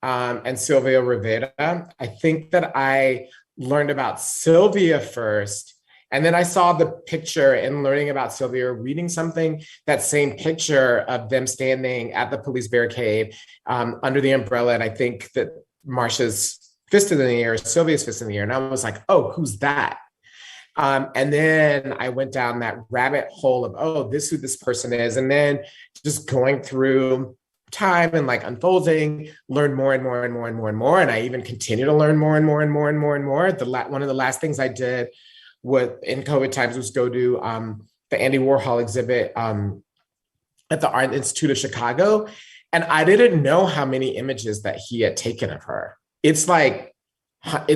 O: and Sylvia Rivera. I think that I learned about Sylvia first. And then I saw the picture and learning about Sylvia, reading something, that same picture of them standing at the police barricade under the umbrella. And I think that Marsha's fist in the air, Sylvia's fist in the air. And I was like, oh, who's that? And then I went down that rabbit hole of, oh, this is who this person is. And then just going through time and like unfolding, learn more and more and more and more and more. And I even continue to learn more and more and more and more and more. One of the last things I did in COVID times was go to the Andy Warhol exhibit at the Art Institute of Chicago. And I didn't know how many images that he had taken of her. It's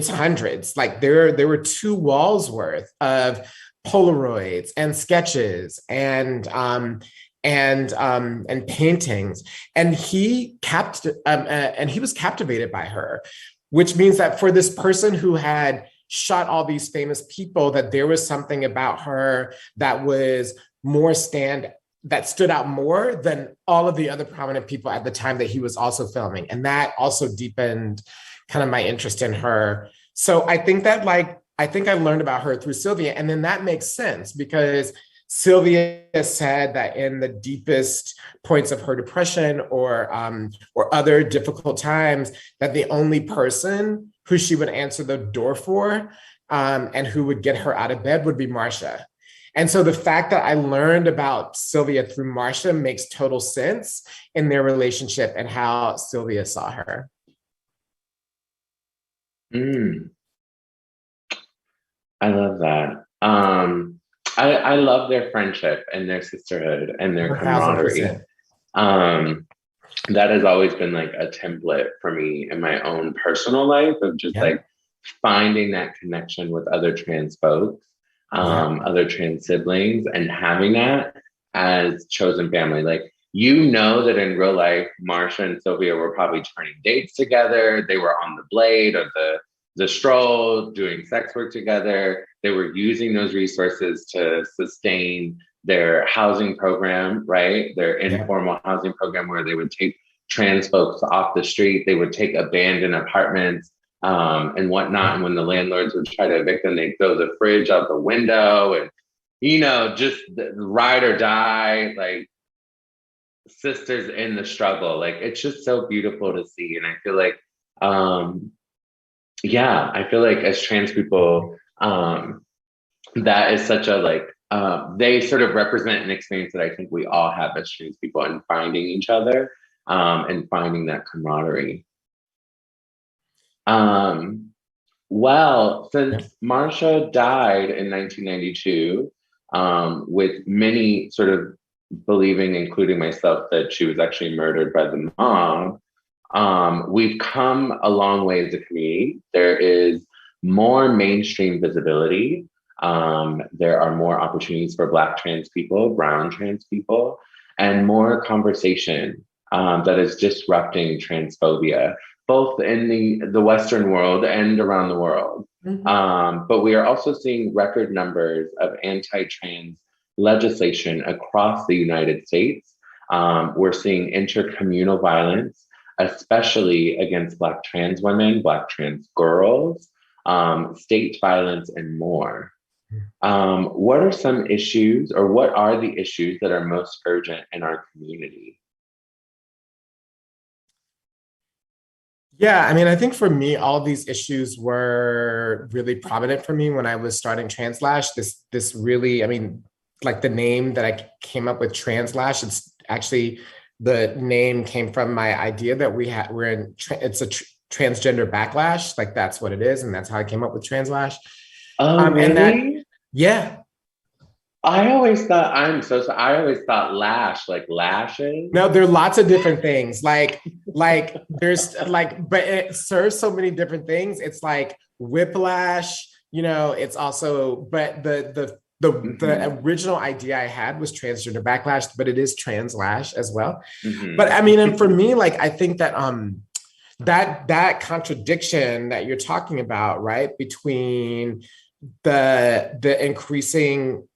O: hundreds. Like there were 2 walls worth of Polaroids and sketches and paintings. And he was captivated by her, which means that for this person who had shot all these famous people, that there was something about her that was that stood out more than all of the other prominent people at the time that he was also filming. And that also deepened kind of my interest in her. So I think that I learned about her through Sylvia. And then that makes sense because Sylvia said that in the deepest points of her depression or other difficult times, that the only person who she would answer the door for and who would get her out of bed would be Marcia. And so the fact that I learned about Sylvia through Marcia makes total sense in their relationship and how Sylvia saw her.
M: I love that. I love their friendship and their sisterhood and their camaraderie. That has always been like a template for me in my own personal life of just like finding that connection with other trans folks, other trans siblings, and having that as chosen family. Like, that in real life, Marsha and Sylvia were probably turning dates together. They were on the blade or the stroll, doing sex work together. They were using those resources to sustain their housing program, right? Their informal housing program where they would take trans folks off the street. They would take abandoned apartments and whatnot. And when the landlords would try to evict them, they'd throw the fridge out the window and, just ride or die, like sisters in the struggle. Like, it's just so beautiful to see. And I feel like, I feel like as trans people, that is such a they sort of represent an experience that I think we all have as trans people in finding each other and finding that camaraderie. Well, since Marcia died in 1992, with many sort of believing, including myself, that she was actually murdered by the mob, we've come a long way as a community. There is more mainstream visibility. There are more opportunities for Black trans people, Brown trans people, and more conversation that is disrupting transphobia, both in the Western world and around the world. But we are also seeing record numbers of anti-trans legislation across the United States. We're seeing intercommunal violence, especially against Black trans women, Black trans girls, state violence, and more. What are some issues, or what are the issues that are most urgent in our community?
O: Yeah, I mean, I think for me, all of these issues were really prominent for me when I was starting Translash. This really, I mean, like the name that I came up with, Translash, it's actually, the name came from my idea that it's a transgender backlash. Like that's what it is. And that's how I came up with Translash.
M: Oh, really?
O: Yeah.
M: I always thought, I always thought lash, like lashes.
O: No, there are lots of different things. Like there's like, but it serves so many different things. It's like whiplash, it's also, but the original idea I had was transgender backlash, but it is translash as well. But I mean, and for me, like, I think that that contradiction that you're talking about, right, between the increasing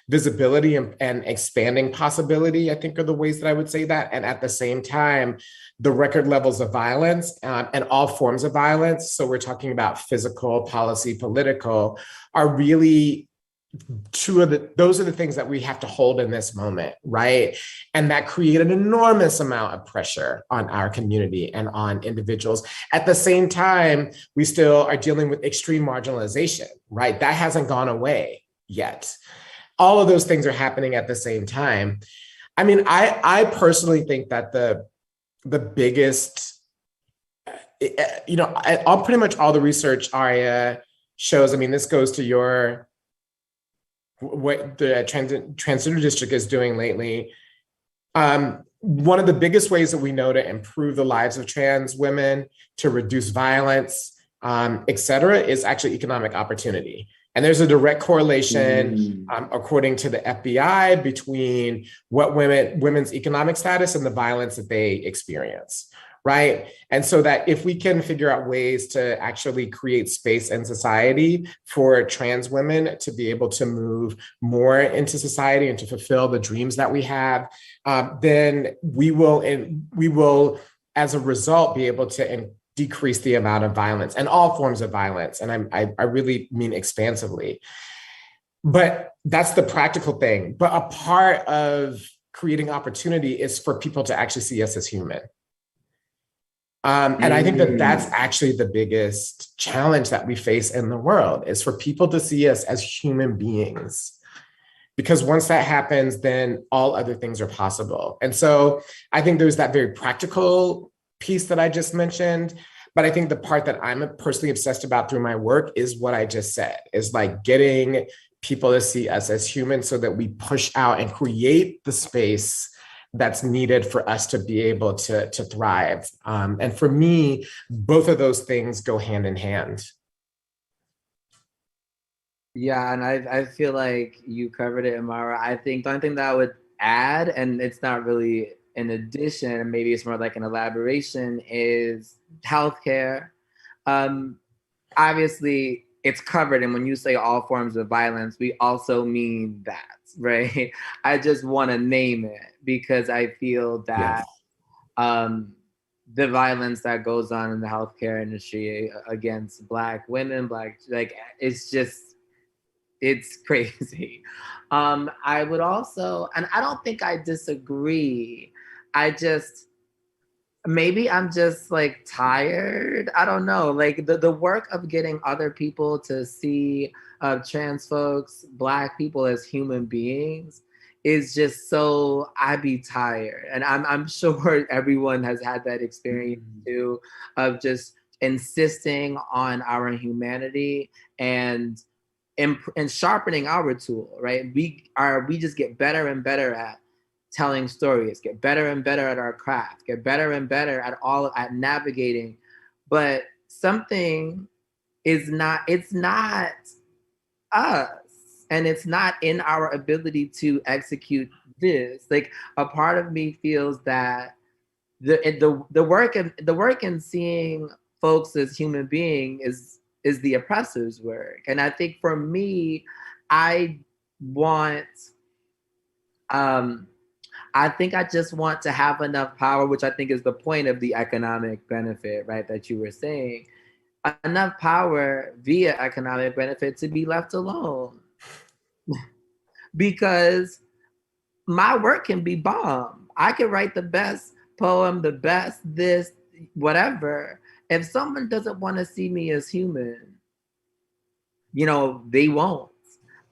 O: visibility and expanding possibility, I think, are the ways that I would say that. And at the same time, the record levels of violence and all forms of violence, so we're talking about physical, policy, political, are really those are the things that we have to hold in this moment, right? And that create an enormous amount of pressure on our community and on individuals. At the same time, we still are dealing with extreme marginalization, right? That hasn't gone away yet. All of those things are happening at the same time. I mean, I personally think that the biggest, pretty much all the research Aria shows, I mean, this goes to what the Transgender District is doing lately. One of the biggest ways that we know to improve the lives of trans women, to reduce violence, et cetera, is actually economic opportunity. And there's a direct correlation, according to the FBI, between what women's economic status and the violence that they experience, right? And so that if we can figure out ways to actually create space in society for trans women to be able to move more into society and to fulfill the dreams that we have, then we will, as a result, be able to decrease the amount of violence and all forms of violence. And I really mean expansively. But that's the practical thing. But a part of creating opportunity is for people to actually see us as human. And I think that that's actually the biggest challenge that we face in the world, is for people to see us as human beings. Because once that happens, then all other things are possible. And so I think there's that very practical piece that I just mentioned. But I think the part that I'm personally obsessed about through my work is what I just said, is like getting people to see us as humans so that we push out and create the space that's needed for us to be able to thrive. And for me, both of those things go hand in hand.
N: Yeah, and I feel like you covered it, Amara. I think the only thing that I would add, and it's not really an addition, maybe it's more like an elaboration, is healthcare. Obviously, it's covered, and when you say all forms of violence, we also mean that, right? I just want to name it because I feel that the violence that goes on in the healthcare industry against Black women, it's crazy. I would also, and I don't think I disagree. Maybe I'm just like tired. I don't know. Like the work of getting other people to see trans folks, Black people as human beings is just so, I'd be tired. And I'm sure everyone has had that experience too, of just insisting on our humanity and sharpening our tool, right? We just get better and better at telling stories, get better and better at our craft, get better and better at navigating. But something is not, it's not us, and it's not in our ability to execute this. Like, a part of me feels that the work in seeing folks as human being is the oppressor's work. And I think for me, I want I think I just want to have enough power, which I think is the point of the economic benefit, right, that you were saying. Enough power via economic benefit to be left alone. Because my work can be bomb. I can write the best poem, the best this, whatever. If someone doesn't want to see me as human, you know, they won't.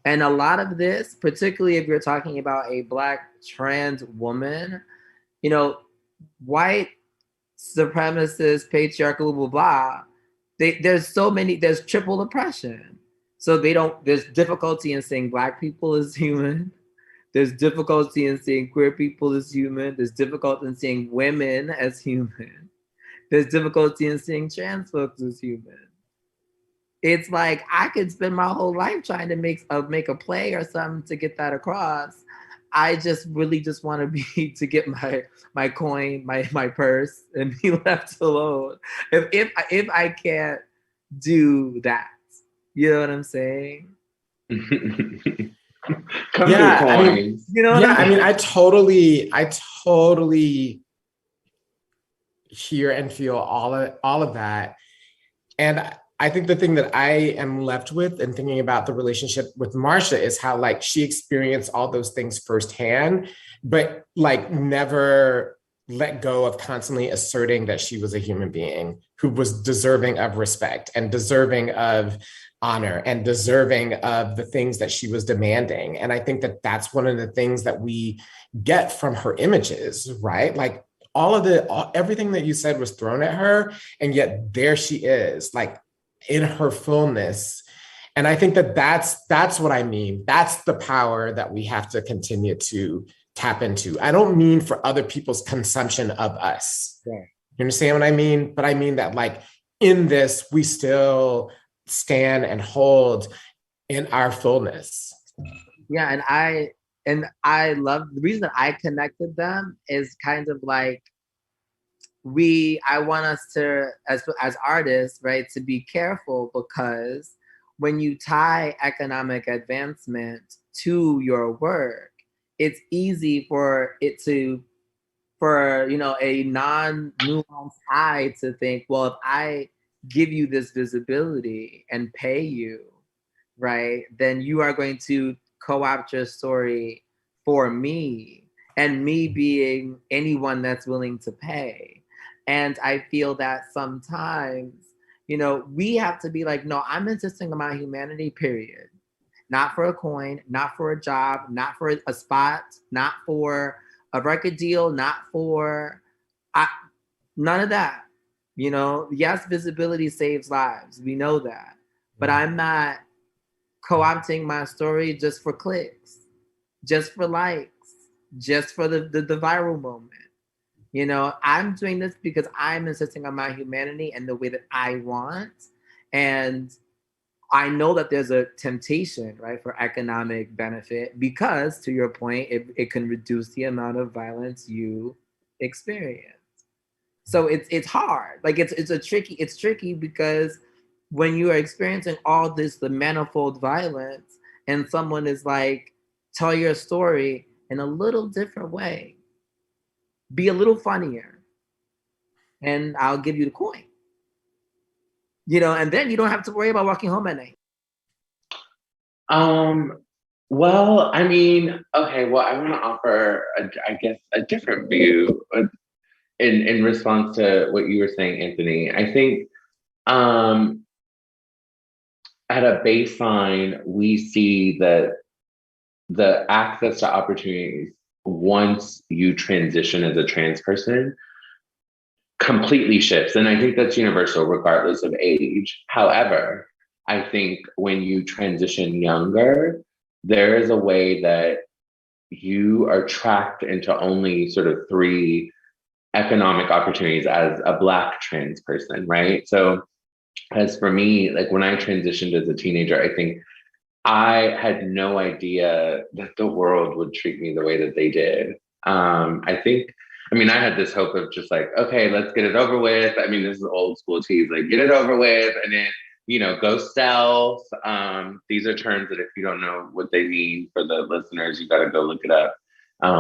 N: And a lot of this, particularly if you're talking about a Black trans woman, you know, white supremacist, patriarchal, blah, blah, blah, there's triple oppression. So there's difficulty in seeing Black people as human. There's difficulty in seeing queer people as human. There's difficulty in seeing women as human. There's difficulty in seeing trans folks as human. It's like I could spend my whole life trying to make a play or something to get that across. I just really just want to be to get my coin, my purse, and be left alone. If I can't do that, you know what I'm saying?
O: Yeah, I mean,
N: you know.
O: Yeah, I mean, I totally hear and feel all of that, and I think the thing that I am left with and thinking about the relationship with Marcia is how, like, she experienced all those things firsthand, but like never let go of constantly asserting that she was a human being who was deserving of respect and deserving of honor and deserving of the things that she was demanding. And I think that that's one of the things that we get from her images, right? Like everything that you said was thrown at her, and yet there she is, like, in her fullness. And I think that that's what I mean. That's the power that we have to continue to tap into. I don't mean for other people's consumption of us.
N: Yeah.
O: You understand what I mean? But I mean that, like, in this, we still stand and hold in our fullness.
N: Yeah, and I love the reason that I connected them is kind of like I want us to, as artists, right, to be careful, because when you tie economic advancement to your work, it's easy for a non-nuanced eye to think, well, if I give you this visibility and pay you, right, then you are going to co-opt your story for me, and me being anyone that's willing to pay. And I feel that sometimes, we have to be like, no, I'm insisting on my humanity, period. Not for a coin, not for a job, not for a spot, not for a record deal, not for none of that. Yes, visibility saves lives. We know that. But I'm not co-opting my story just for clicks, just for likes, just for the viral moment. I'm doing this because I'm insisting on my humanity and the way that I want. And I know that there's a temptation, right, for economic benefit, because, to your point, it can reduce the amount of violence you experience. So it's hard. Like, it's tricky because when you are experiencing all this, the manifold violence, and someone is like, tell your story in a little different way, be a little funnier, and I'll give you the coin. And then you don't have to worry about walking home at night.
M: Well, I mean, okay, well, I want to offer, a different view in response to what you were saying, Anthony. I think at a baseline, we see that the access to opportunities once you transition as a trans person completely shifts. And I think that's universal regardless of age. However, I think when you transition younger, there is a way that you are tracked into only sort of three economic opportunities as a Black trans person, right? So as for me, like when I transitioned as a teenager, I think I had no idea that the world would treat me the way that they did. I mean, I had this hope of just like, okay, let's get it over with. I mean, this is old school tease, like get it over with and then, go stealth. These are terms that if you don't know what they mean for the listeners, you got to go look it up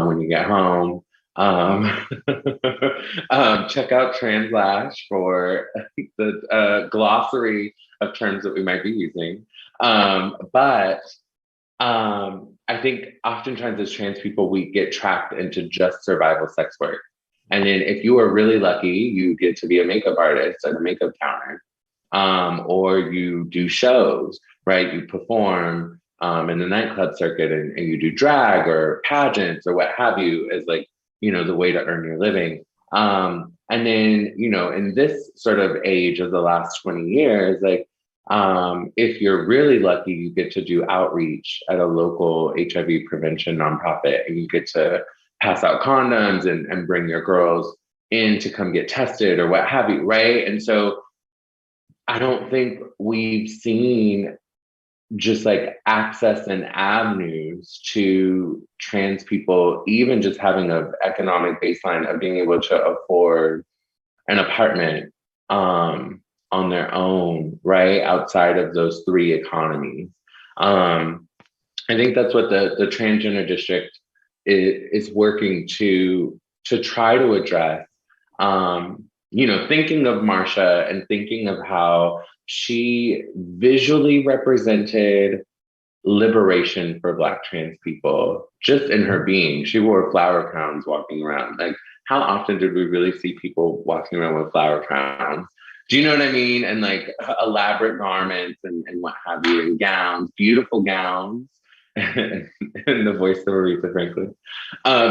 M: when you get home. Check out Translash for the glossary of terms that we might be using. But I think oftentimes as trans people, we get trapped into just survival sex work. And then if you are really lucky, you get to be a makeup artist and a makeup counter, or you do shows, right? You perform in the nightclub circuit and you do drag or pageants or what have you as like, the way to earn your living. And then, in this sort of age of the last 20 years, like, if you're really lucky, you get to do outreach at a local HIV prevention nonprofit and you get to pass out condoms and bring your girls in to come get tested or what have you, right? And so I don't think we've seen just like access and avenues to trans people, even just having an economic baseline of being able to afford an apartment on their own, right? Outside of those three economies. I think that's what the transgender district is working to try to address. Thinking of Marcia and thinking of how she visually represented liberation for Black trans people just in her being. She wore flower crowns walking around. Like, how often did we really see people walking around with flower crowns? Do you know what I mean? And like elaborate garments and what have you, and gowns, beautiful gowns. And the voice of Aretha Franklin.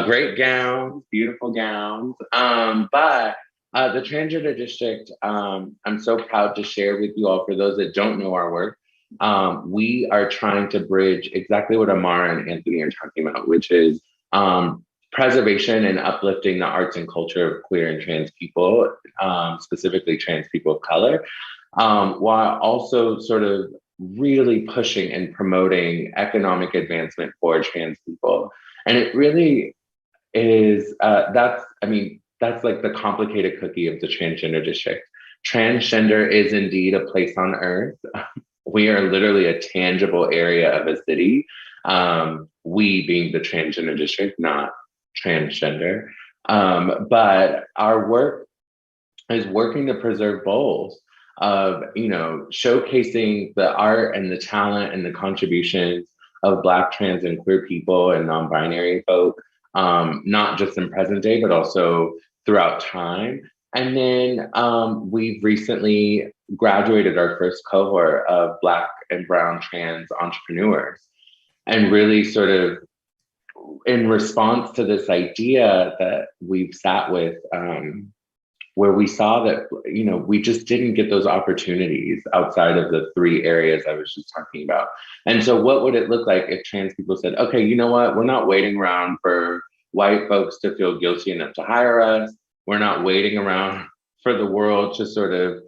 M: Great gowns, beautiful gowns. But the Transgender District, I'm so proud to share with you all, for those that don't know our work, we are trying to bridge exactly what Amara and Anthony are talking about, which is preservation and uplifting the arts and culture of queer and trans people, specifically trans people of color, while also sort of really pushing and promoting economic advancement for trans people. And it really is, that's like the complicated cookie of the Transgender District. Transgender is indeed a place on earth. We are literally a tangible area of a city. We being the Transgender District, not transgender. But our work is working to preserve both of, showcasing the art and the talent and the contributions of Black, trans, and queer people and non-binary folk, not just in present day, but also throughout time. And then we've recently graduated our first cohort of Black and brown trans entrepreneurs, and really sort of in response to this idea that we've sat with, where we saw that, we just didn't get those opportunities outside of the three areas I was just talking about. And so what would it look like if trans people said, okay, you know what, we're not waiting around for white folks to feel guilty enough to hire us. We're not waiting around for the world to sort of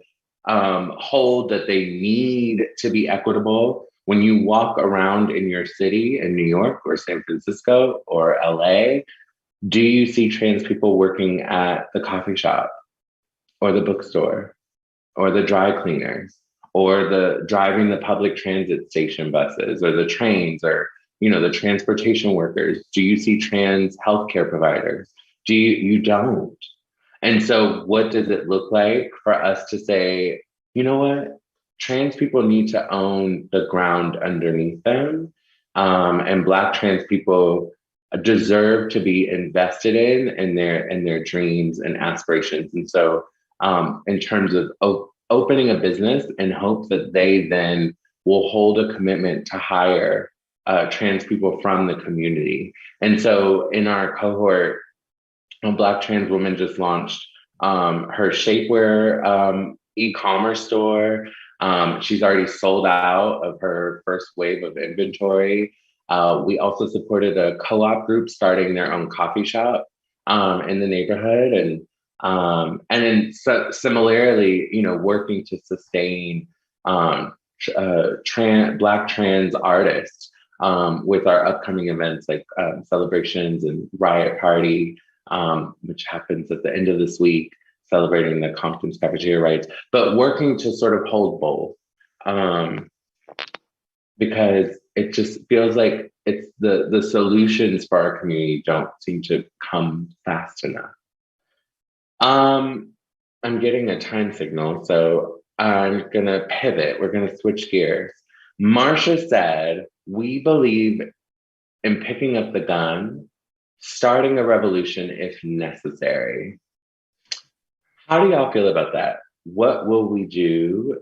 M: hold that they need to be equitable. When you walk around in your city in New York or San Francisco or LA, do you see trans people working at the coffee shop or the bookstore or the dry cleaners or the driving the public transit station buses or the trains or, the transportation workers? Do you see trans healthcare providers? You don't. And so what does it look like for us to say, you know what? Trans people need to own the ground underneath them. And Black trans people deserve to be invested in their dreams and aspirations. And so in terms of opening a business in hopes that they then will hold a commitment to hire trans people from the community. And so in our cohort, a Black trans woman just launched her shapewear e-commerce store. She's already sold out of her first wave of inventory. We also supported a co-op group starting their own coffee shop in the neighborhood, and then similarly, working to sustain Black trans artists with our upcoming events like celebrations and Riot Party, which happens at the end of this week, celebrating the Compton's cafeteria rights, but working to sort of hold both, because it just feels like it's the solutions for our community don't seem to come fast enough. I'm getting a time signal, so I'm gonna pivot. We're gonna switch gears. Marcia said, "We believe in picking up the gun, starting a revolution if necessary." How do y'all feel about that? What will we do?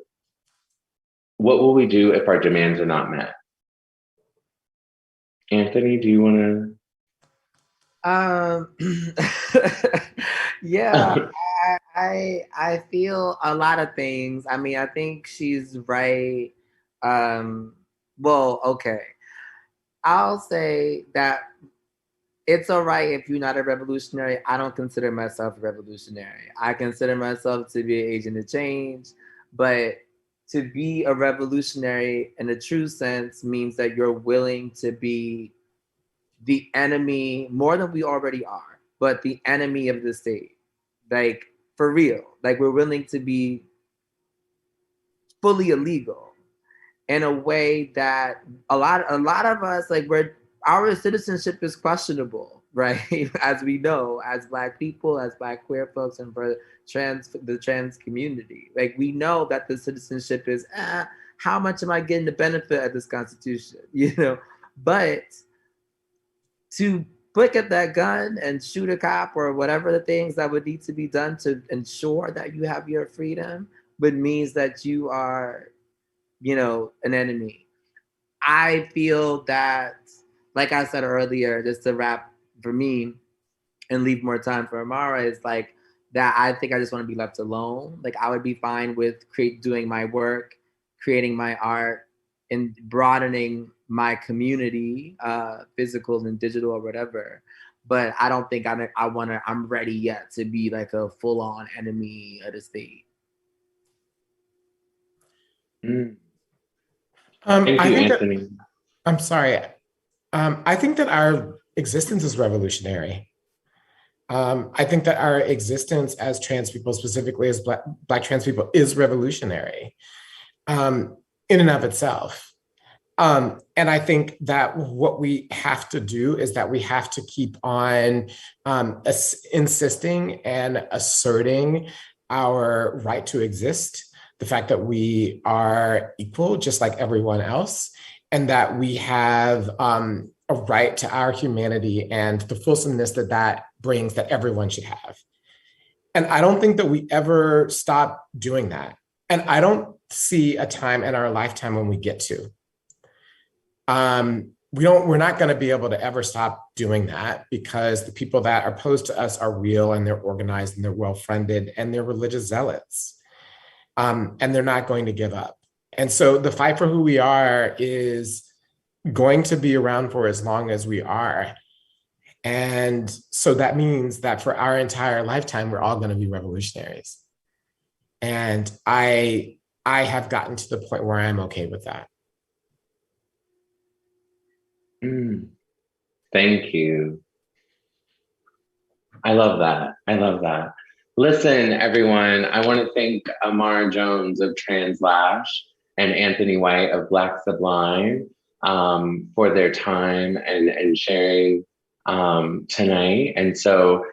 M: What will we do if our demands are not met? Anthony, do you want
N: to? Yeah, I feel a lot of things. I mean, I think she's right. Well, okay. I'll say that it's all right if you're not a revolutionary. I don't consider myself a revolutionary. I consider myself to be an agent of change, but to be a revolutionary in a true sense means that you're willing to be the enemy more than we already are, but the enemy of the state. Like, for real. Like, we're willing to be fully illegal in a way that a lot of us, like, our citizenship is questionable, right? As we know, as Black people, as Black queer folks, and for the trans community. Like, we know that the citizenship is, how much am I getting the benefit of this Constitution? But to pick up that gun and shoot a cop or whatever the things that would need to be done to ensure that you have your freedom, but means that you are, an enemy. I feel that, like I said earlier, just to wrap for me and leave more time for Amara, is like that I think I just want to be left alone. Like, I would be fine with doing my work, creating my art, and broadening my community, physical and digital or whatever. But I don't think I'm ready yet to be like a full-on enemy of the state.
M: Thank you, Anthony.
O: I'm sorry. I think that our existence is revolutionary. I think that our existence as trans people, specifically as Black trans people, is revolutionary in and of itself. And I think that what we have to do is that we have to keep on insisting and asserting our right to exist, the fact that we are equal, just like everyone else, and that we have a right to our humanity and the fulsomeness that brings that everyone should have. And I don't think that we ever stop doing that. And I don't see a time in our lifetime when we get to. We're not going to be able to ever stop doing that, because the people that are opposed to us are real, and they're organized, and they're well-funded, and they're religious zealots. And they're not going to give up. And so the fight for who we are is going to be around for as long as we are. And so that means that for our entire lifetime, we're all going to be revolutionaries. And I have gotten to the point where I'm okay with that.
M: Thank you. I love that. I love that. Listen, everyone, I want to thank Amara Jones of Translash and Anthony White of Black Sublime for their time and sharing tonight. And so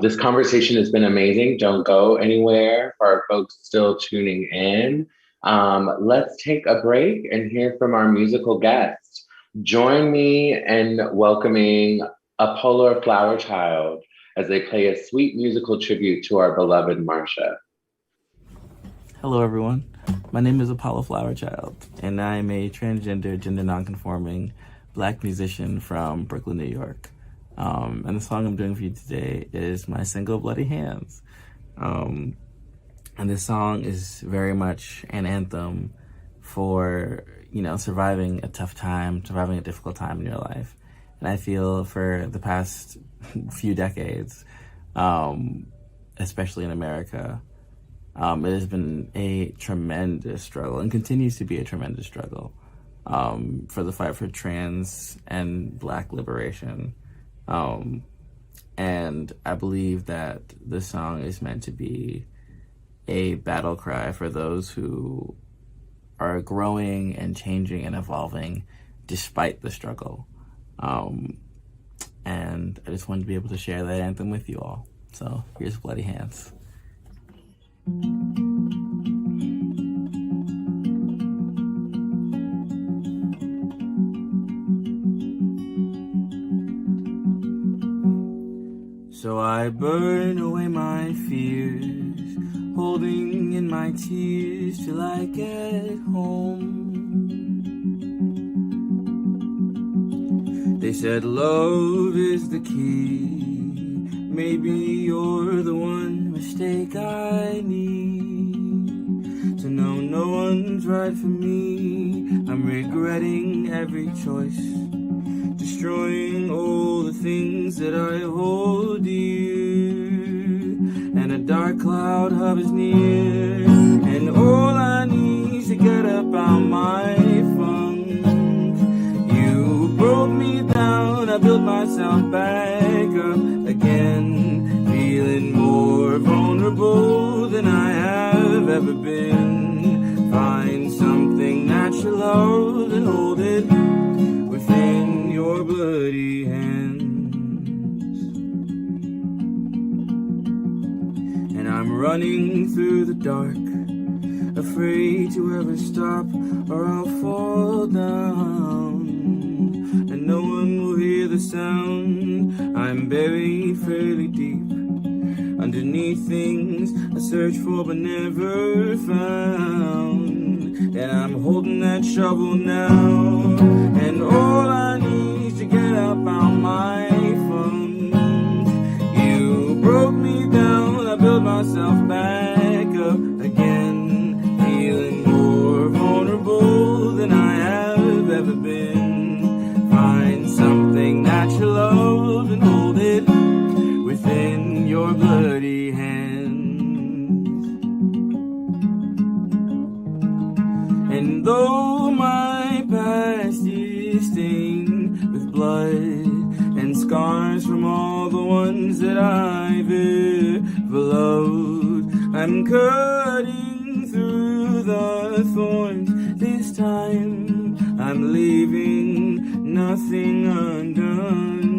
M: this conversation has been amazing. Don't go anywhere for our folks still tuning in. Let's take a break and hear from our musical guests. Join me in welcoming a polar flower child as they play a sweet musical tribute to our beloved Marcia.
P: Hello, everyone. My name is Apollo Flowerchild, and I'm a transgender, gender nonconforming Black musician from Brooklyn, New York. And the song I'm doing for you today is my single, Bloody Hands. And this song is very much an anthem for, surviving a tough time, surviving a difficult time in your life. And I feel for the past few decades, especially in America, it has been a tremendous struggle and continues to be a tremendous struggle for the fight for trans and Black liberation. And I believe that this song is meant to be a battle cry for those who are growing and changing and evolving despite the struggle. And I just wanted to be able to share that anthem with you all. So here's Bloody Hands. So I burn away my fears, holding in my tears till I get home. They said love is the key. Maybe you're the one mistake I need. To know no one's right for me. I'm regretting every choice, destroying all the things that I hold dear. And a dark cloud hovers near, and all I need is to get up out my funk. You broke me down, I built myself back up again, feeling more vulnerable than I have ever been. Find something that you love and hold it within your bloody hands. And I'm running through the dark, afraid to ever stop or I'll fall down. And no one will hear the sound. I'm buried fairly deep underneath things I searched for but never found. And I'm holding that shovel now, and all I need is to get up out my funk. You broke me down, I built myself back up again, feeling more vulnerable than I have ever been. Find something that you love and hold it within your bloody hands. And though my past is stained with blood and scars from all the ones that I've ever loved, I'm cutting through the thorns this time. I'm leaving nothing undone.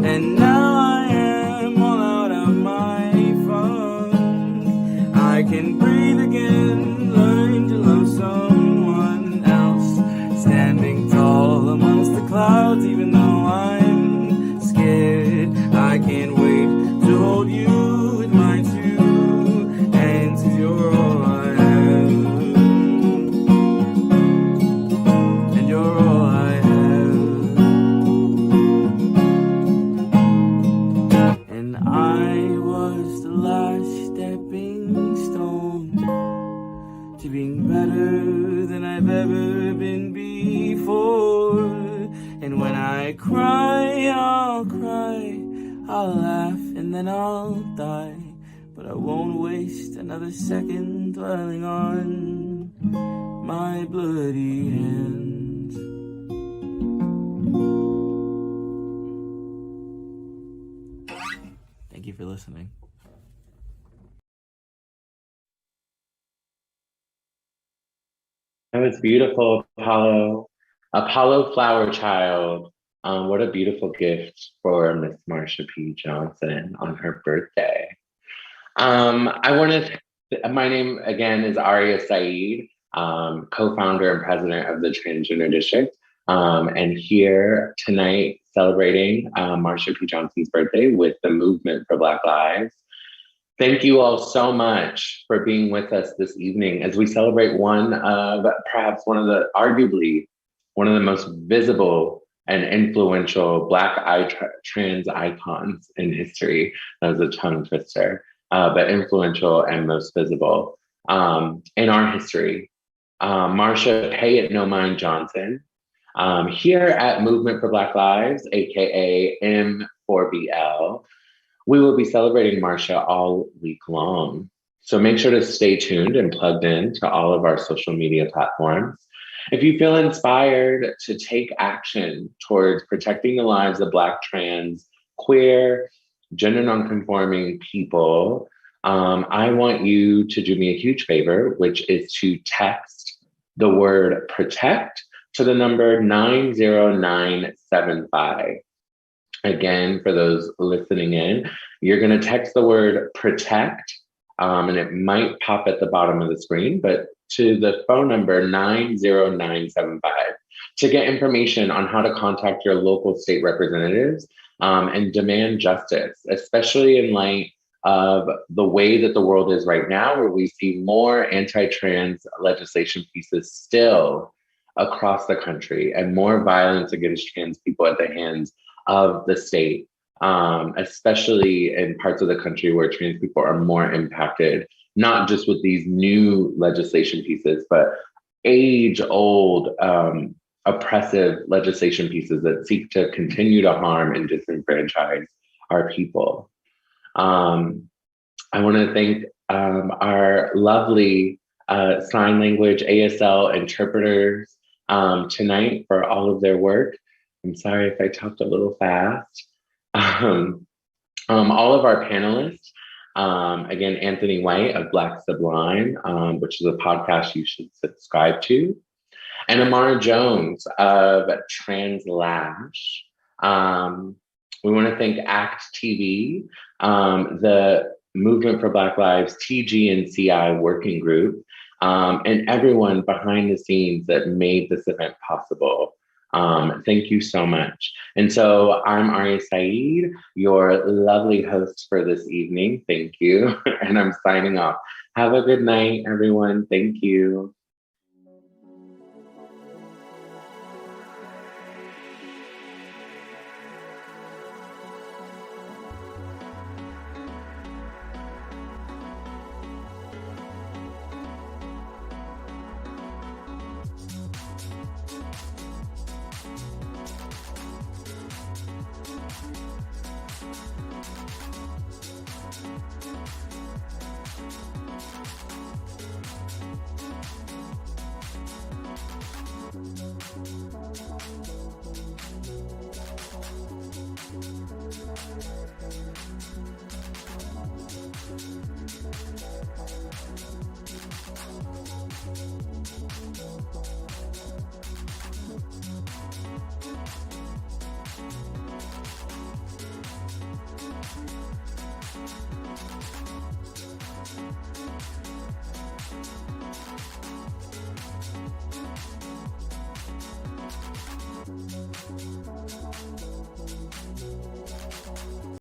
P: And now I am all out of my funk. I can breathe again, learn to love someone else, standing tall amongst the clouds even though I'm scared. I can't wait to hold you with my two hands, 'cause you're all I have, and you're all I have. And I was the last stepping stone to being better than I've ever been before. And when I cry, I'll cry, I'll laugh, and then I'll die. But I won't waste another second dwelling on my bloody hands. Thank you for listening.
M: That was beautiful, Apollo. Apollo Flower Child. What a beautiful gift for Miss Marsha P. Johnson on her birthday. My name again is Aria Saeed, co-founder and president of the Transgender District. And here tonight celebrating Marsha P. Johnson's birthday with the Movement for Black Lives. Thank you all so much for being with us this evening as we celebrate arguably one of the most visible and influential Black trans icons in history. That was a tongue twister, but influential and most visible in our history. Marsha Pay It No Mind Johnson. Here at Movement for Black Lives, aka M4BL, we will be celebrating Marcia all week long. So make sure to stay tuned and plugged in to all of our social media platforms. If you feel inspired to take action towards protecting the lives of Black, trans, queer, gender nonconforming people, I want you to do me a huge favor, which is to text the word protect to the number 90975. Again, for those listening in, you're going to text the word protect, and it might pop at the bottom of the screen, but to the phone number 90975 to get information on how to contact your local state representatives and demand justice, especially in light of the way that the world is right now, where we see more anti-trans legislation pieces still across the country and more violence against trans people at the hands of the state, especially in parts of the country where trans people are more impacted, not just with these new legislation pieces, but age-old oppressive legislation pieces that seek to continue to harm and disenfranchise our people. I want to thank our lovely sign language ASL interpreters tonight for all of their work. I'm sorry if I talked a little fast. All of our panelists, again, Anthony White of Black Sublime, which is a podcast you should subscribe to, and Amara Jones of Trans Lash. We want to thank ACT TV, the Movement for Black Lives TG and CI working group, and everyone behind the scenes that made this event possible. Thank you so much. And so I'm Aria Saeed, your lovely host for this evening. Thank you. And I'm signing off. Have a good night, everyone. Thank you.